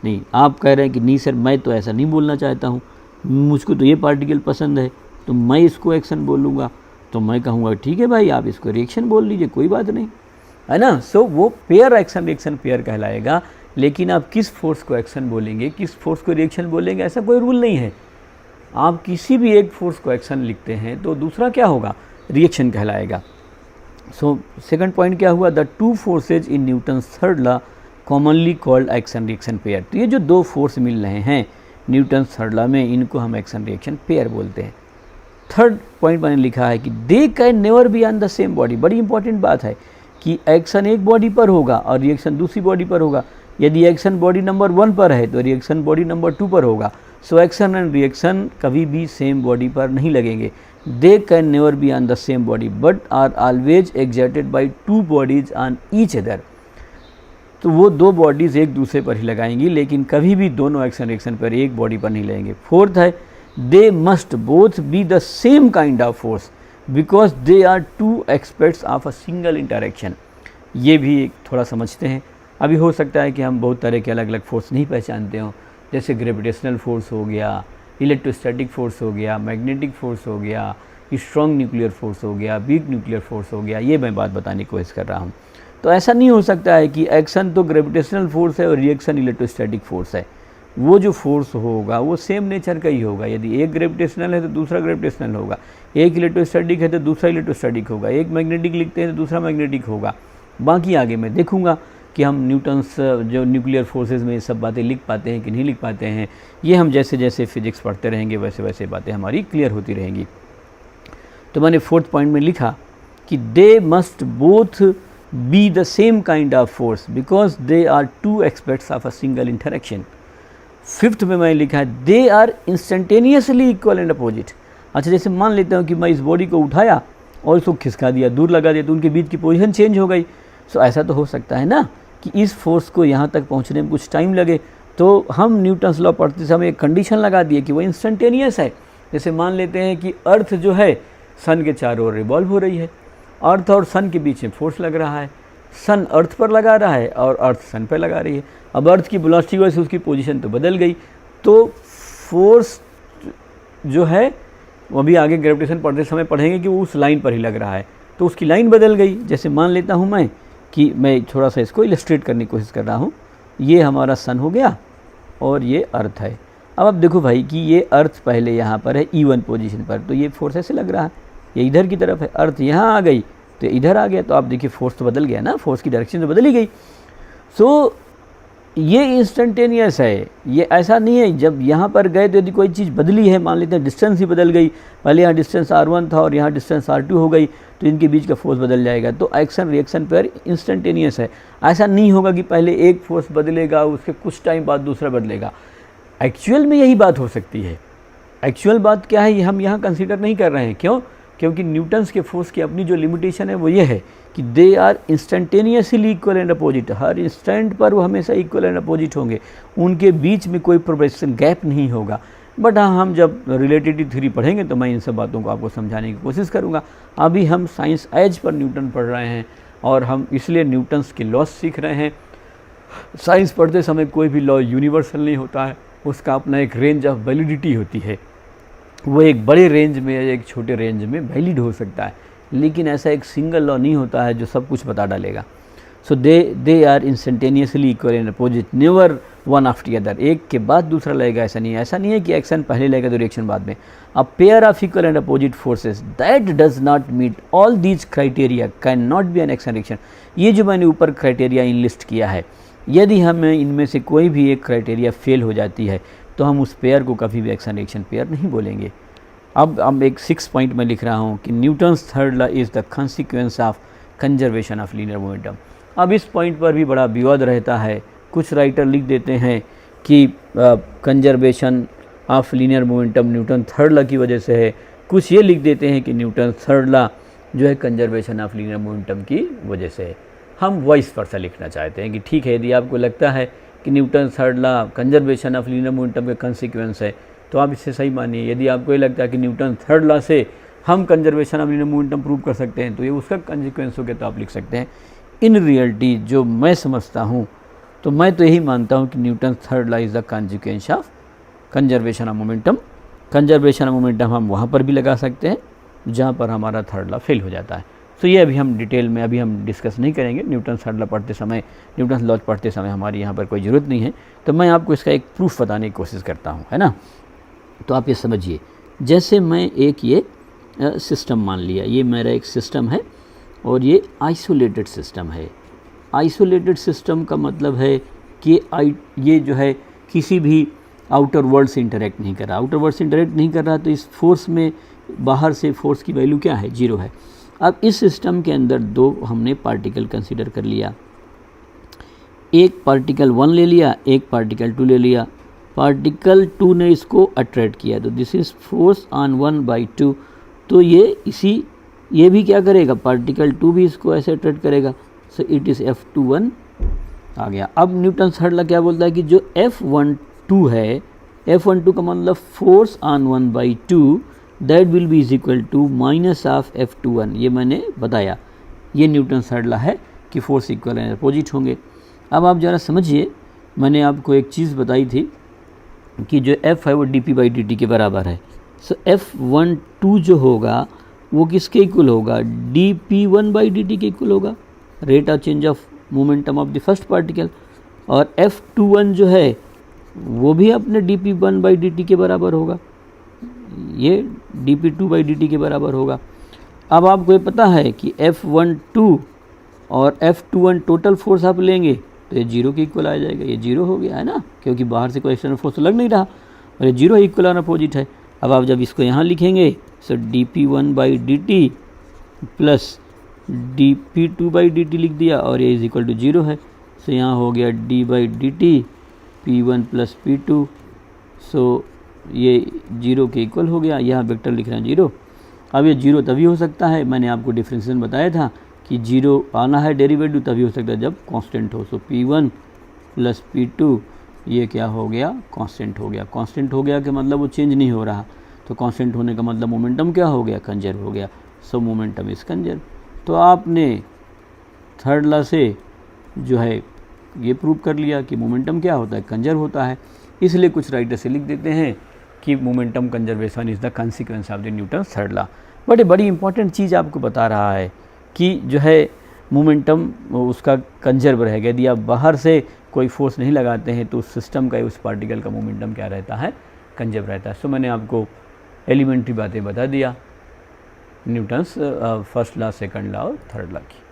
नहीं, आप कह रहे हैं कि नहीं सर मैं तो ऐसा नहीं बोलना चाहता हूँ, मुझको तो ये पार्टिकल पसंद है तो मैं इसको एक्शन बोलूँगा। तो मैं कहूँगा ठीक है भाई आप इसको रिएक्शन बोल लीजिए, कोई बात नहीं, है ना। सो वो पेयर एक्शन रिएक्शन पेयर कहलाएगा। लेकिन आप किस फोर्स को एक्शन बोलेंगे, किस फोर्स को रिएक्शन बोलेंगे, ऐसा कोई रूल नहीं है। आप किसी भी एक फोर्स को एक्शन लिखते हैं तो दूसरा क्या होगा, रिएक्शन कहलाएगा। सो सेकंड पॉइंट क्या हुआ, the two forces in Newton's third law commonly called action reaction pair. तो ये जो दो फोर्स मिल रहे हैं न्यूटन्स थर्ड लॉ में, इनको हम एक्शन रिएक्शन पेयर बोलते हैं। थर्ड पॉइंट मैंने लिखा है कि दे can never be on the same body. बड़ी इंपॉर्टेंट बात है कि एक्शन एक बॉडी पर होगा और रिएक्शन दूसरी बॉडी पर होगा। यदि एक्शन बॉडी नंबर 1 पर है तो रिएक्शन बॉडी नंबर 2 पर होगा। सो एक्शन एंड रिएक्शन कभी भी सेम बॉडी पर नहीं लगेंगे। They can never be on the same body but are always exerted by two bodies on each other. तो वो दो बॉडीज़ एक दूसरे पर ही लगाएंगी, लेकिन कभी भी दोनों एक्शन रिएक्शन पर एक बॉडी पर नहीं लगेंगे। फोर्थ है they must both be the same kind of force because they are two aspects of a single interaction. ये भी थोड़ा समझते हैं। अभी हो सकता है कि हम बहुत तरह के अलग अलग फोर्स नहीं पहचानते हों, जैसे ग्रेविटेशनल फोर्स हो गया, इलेक्ट्रोस्टैटिक फोर्स हो गया, मैग्नेटिक फोर्स हो गया, स्ट्रॉन्ग न्यूक्लियर फोर्स हो गया, वीक न्यूक्लियर फोर्स हो गया। ये मैं बात बताने की कोशिश कर रहा हूँ। तो ऐसा नहीं हो सकता है कि एक्शन तो ग्रेविटेशनल फोर्स है और रिएक्शन इलेक्ट्रोस्टैटिक फोर्स है। वो जो फोर्स होगा वो सेम नेचर का ही होगा। यदि एक ग्रेविटेशनल है तो दूसरा ग्रेविटेशनल होगा, एक इलेक्ट्रोस्टैटिक है तो दूसरा इलेक्ट्रोस्टैटिक होगा, एक मैग्नेटिक लिखते हैं तो दूसरा मैग्नेटिक होगा। बाकी आगे मैं देखूंगा कि हम न्यूटन्स जो न्यूक्लियर फोर्सेस में ये सब बातें लिख पाते हैं कि नहीं लिख पाते हैं। ये हम जैसे जैसे फिजिक्स पढ़ते रहेंगे वैसे वैसे बातें हमारी क्लियर होती रहेंगी। तो मैंने फोर्थ पॉइंट में लिखा कि they must both be the same kind of force because they are two aspects of a single interaction. Fifth में मैं लिखा है they are instantaneously equal and opposite. अच्छा, जैसे मान लेता हूँ कि मैं इस बॉडी को उठाया और इसको खिसका दिया, दूर लगा दिया, तो उनके बीच की पोजीशन चेंज हो गई। सो ऐसा तो हो सकता है ना कि इस फोर्स को यहाँ तक पहुँचने में कुछ टाइम लगे, तो हम न्यूटन्स लॉ पढ़ते समय एक कंडीशन लगा दिए कि वो इंस्टेंटेनियस है। जैसे मान लेते हैं कि अर्थ जो है सन के चारों ओर रिवॉल्व हो रही है, अर्थ और सन के बीच में फोर्स लग रहा है, सन अर्थ पर लगा रहा है और अर्थ सन पर लगा रही है। अब अर्थ की वेलोसिटी की वजह से उसकी पोजीशन तो बदल गई, तो फोर्स जो है वो अभी आगे ग्रेविटेशन पढ़ते समय पढ़ेंगे कि वो उस लाइन पर ही लग रहा है, तो उसकी लाइन बदल गई। जैसे मान लेता हूँ मैं कि मैं थोड़ा सा इसको इलस्ट्रेट करने की कोशिश कर रहा हूँ, ये हमारा सन हो गया और ये अर्थ है। अब आप देखो भाई कि ये अर्थ पहले यहाँ पर है E1 पोजीशन पर, तो ये फोर्स ऐसे लग रहा है, ये इधर की तरफ है, अर्थ यहाँ आ गई तो इधर आ गया, तो आप देखिए फोर्स तो बदल गया ना, फोर्स की डायरेक्शन तो बदल ही गई। सो ये इंस्टेंटेनियस है, ये ऐसा नहीं है जब यहाँ पर गए तो यदि कोई चीज़ बदली है, मान लेते हैं डिस्टेंस ही बदल गई, पहले यहाँ डिस्टेंस R1 था और यहाँ डिस्टेंस R2 हो गई, तो इनके बीच का फोर्स बदल जाएगा, तो एक्शन रिएक्शन पेयर इंस्टेंटेनियस है। ऐसा नहीं होगा कि पहले एक फोर्स बदलेगा उसके कुछ टाइम बाद दूसरा बदलेगा। एक्चुअल में यही बात हो सकती है। एक्चुअल बात क्या है ये हम यहाँ कंसीडर नहीं कर रहे हैं, क्यों? क्योंकि न्यूटन्स के फोर्स की अपनी जो लिमिटेशन है वो ये है कि they are instantaneously equal and opposite, हर इंस्टेंट पर वो हमेशा इक्वल एंड अपोजिट होंगे, उनके बीच में कोई प्रोग्रेशन गैप नहीं होगा। बट हाँ, हम जब रिलेटिविटी थ्योरी पढ़ेंगे तो मैं इन सब बातों को आपको समझाने की कोशिश करूँगा। अभी हम साइंस एज पर न्यूटन पढ़ रहे हैं और हम इसलिए न्यूटन्स के लॉस सीख रहे हैं। साइंस पढ़ते समय कोई भी लॉ यूनिवर्सल नहीं होता है, उसका अपना एक रेंज ऑफ वैलिडिटी होती है, वो एक बड़े रेंज में या एक छोटे रेंज में वैलिड हो सकता है, लेकिन ऐसा एक सिंगल लॉ नहीं होता है जो सब कुछ बता डालेगा। So they are instantaneously equal and opposite, never one after other, एक के बाद दूसरा लगेगा, ऐसा नहीं है कि एक्शन पहले लगेगा तो रिएक्शन बाद में। A pair of equal and opposite forces that does not meet all these criteria can not be an action reaction. ये जो मैंने ऊपर क्राइटेरिया इनलिस्ट किया है, यदि हमें इनमें से कोई भी एक क्राइटेरिया फेल हो जाती है तो हम उस पेयर को कभी भी एक्शन रिएक्शन पेयर नहीं बोलेंगे। अब एक 6 पॉइंट में लिख रहा हूँ कि Newton's third law is the consequence of conservation of linear momentum. अब इस पॉइंट पर भी बड़ा विवाद रहता है। कुछ राइटर लिख देते हैं कि conservation of linear momentum Newton third law की वजह से है, कुछ ये लिख देते हैं कि न्यूटन थर्ड लॉ जो है कंजर्वेशन ऑफ लीनियर मोमेंटम की वजह से है। हम वॉइस वर्सा लिखना चाहते हैं कि ठीक है, यदि आपको लगता है कि Newton third law conservation of linear momentum का कॉन्सिक्वेंस है तो आप इससे सही मानिए। यदि आपको ये लगता है कि न्यूटन थर्ड लॉ से हम conservation of linear momentum prove कर सकते हैं तो ये उसका कॉन्सिक्वेंस हो गया, तो आप लिख सकते हैं। इन रियलिटी जो मैं समझता हूँ तो मैं तो यही मानता हूँ कि Newton third law is the consequence of conservation of momentum. Conservation of momentum हम वहाँ पर भी लगा सकते हैं जहाँ पर हमारा थर्ड लॉ फेल हो जाता है। तो ये अभी हम डिटेल में अभी हम डिस्कस नहीं करेंगे। न्यूटन थर्ड लॉ पढ़ते समय, न्यूटन लॉ पढ़ते समय हमारी यहाँ पर कोई ज़रूरत नहीं है, तो मैं आपको इसका एक प्रूफ बताने की कोशिश करता हूँ, है ना। तो आप ये समझिए, जैसे मैं एक ये सिस्टम मान लिया, ये मेरा एक सिस्टम है और ये आइसोलेटेड सिस्टम है। आइसोलेटेड सिस्टम का मतलब है कि ये जो है किसी भी आउटर वर्ल्ड से इंटरेक्ट नहीं कर रहा। आउटर वर्ल्ड से इंटरेक्ट नहीं कर रहा तो इस फोर्स में बाहर से फोर्स की वैल्यू क्या है? 0 है। अब इस सिस्टम के अंदर दो हमने पार्टिकल कंसीडर कर लिया, एक पार्टिकल 1 ले लिया, एक पार्टिकल 2 ले लिया। पार्टिकल 2 ने इसको अट्रैक्ट किया तो दिस इज़ फोर्स ऑन 1/2। तो ये भी क्या करेगा? पार्टिकल 2 भी इसको ऐसे अट्रैक्ट करेगा। सो इट इज़ F21 आ गया। अब न्यूटन थर्ड लॉ क्या बोलता है कि जो F12 है, F12 का मतलब force on 1/2 that will be is equal to minus of F21। ये मैंने बताया, ये न्यूटन थर्ड लॉ है कि फोर्स इक्वल एंड अपोजिट होंगे। अब आप ज़रा समझिए, मैंने आपको एक चीज़ बताई थी कि जो F है वो dp/dt के बराबर है। सो F12 जो होगा वो किसके इक्वल होगा? dp1/dt के इक्वल होगा, rate of change of momentum of the first particle. और F21 जो है वो भी अपने dp1/dt के बराबर होगा, ये dp2/dt के बराबर होगा। अब आपको ये पता है कि F12 और F21 टोटल फोर्स आप लेंगे तो ये 0 के इक्वल आ जाएगा। ये 0 हो गया है ना, क्योंकि बाहर से कोई एक्सटर्नल फोर्स तो लग नहीं रहा और ये 0 इक्वल और अपोजिट है। अब आप जब इसको यहाँ लिखेंगे सो dp1/dt प्लस dp2/dt लिख दिया और ये इज इक्वल टू 0 है। सो यहाँ हो गया d/dt p1 प्लस p2। सो ये 0 के इक्वल हो गया। यहाँ वेक्टर लिख रहे हैं 0। अब ये 0 तभी हो सकता है, मैंने आपको डिफरेंशिएशन बताया था कि जीरो आना है डेरिवेटिव तभी हो सकता है जब कांस्टेंट हो। सो P1 प्लस P2 ये क्या हो गया, कांस्टेंट हो गया। कांस्टेंट हो गया कि मतलब वो चेंज नहीं हो रहा, तो कांस्टेंट होने का मतलब मोमेंटम क्या हो गया, कंजर्व हो गया। सो मोमेंटम इज कंजर्व। तो आपने थर्ड लॉ से जो है ये प्रूव कर लिया कि मोमेंटम क्या होता है, कंजर्व होता है। इसलिए कुछ राइटर से लिख देते हैं कि momentum conservation is the consequence of the Newton third law. But ये बड़ी इंपॉर्टेंट चीज़ आपको बता रहा है कि जो है मोमेंटम उसका कंजर्व रहेगा। यदि आप बाहर से कोई फोर्स नहीं लगाते हैं तो उस सिस्टम का, उस पार्टिकल का मोमेंटम क्या रहता है, कंजर्व रहता है। सो मैंने आपको एलिमेंट्री बातें बता दिया Newton's first law, second law और थर्ड लॉ की।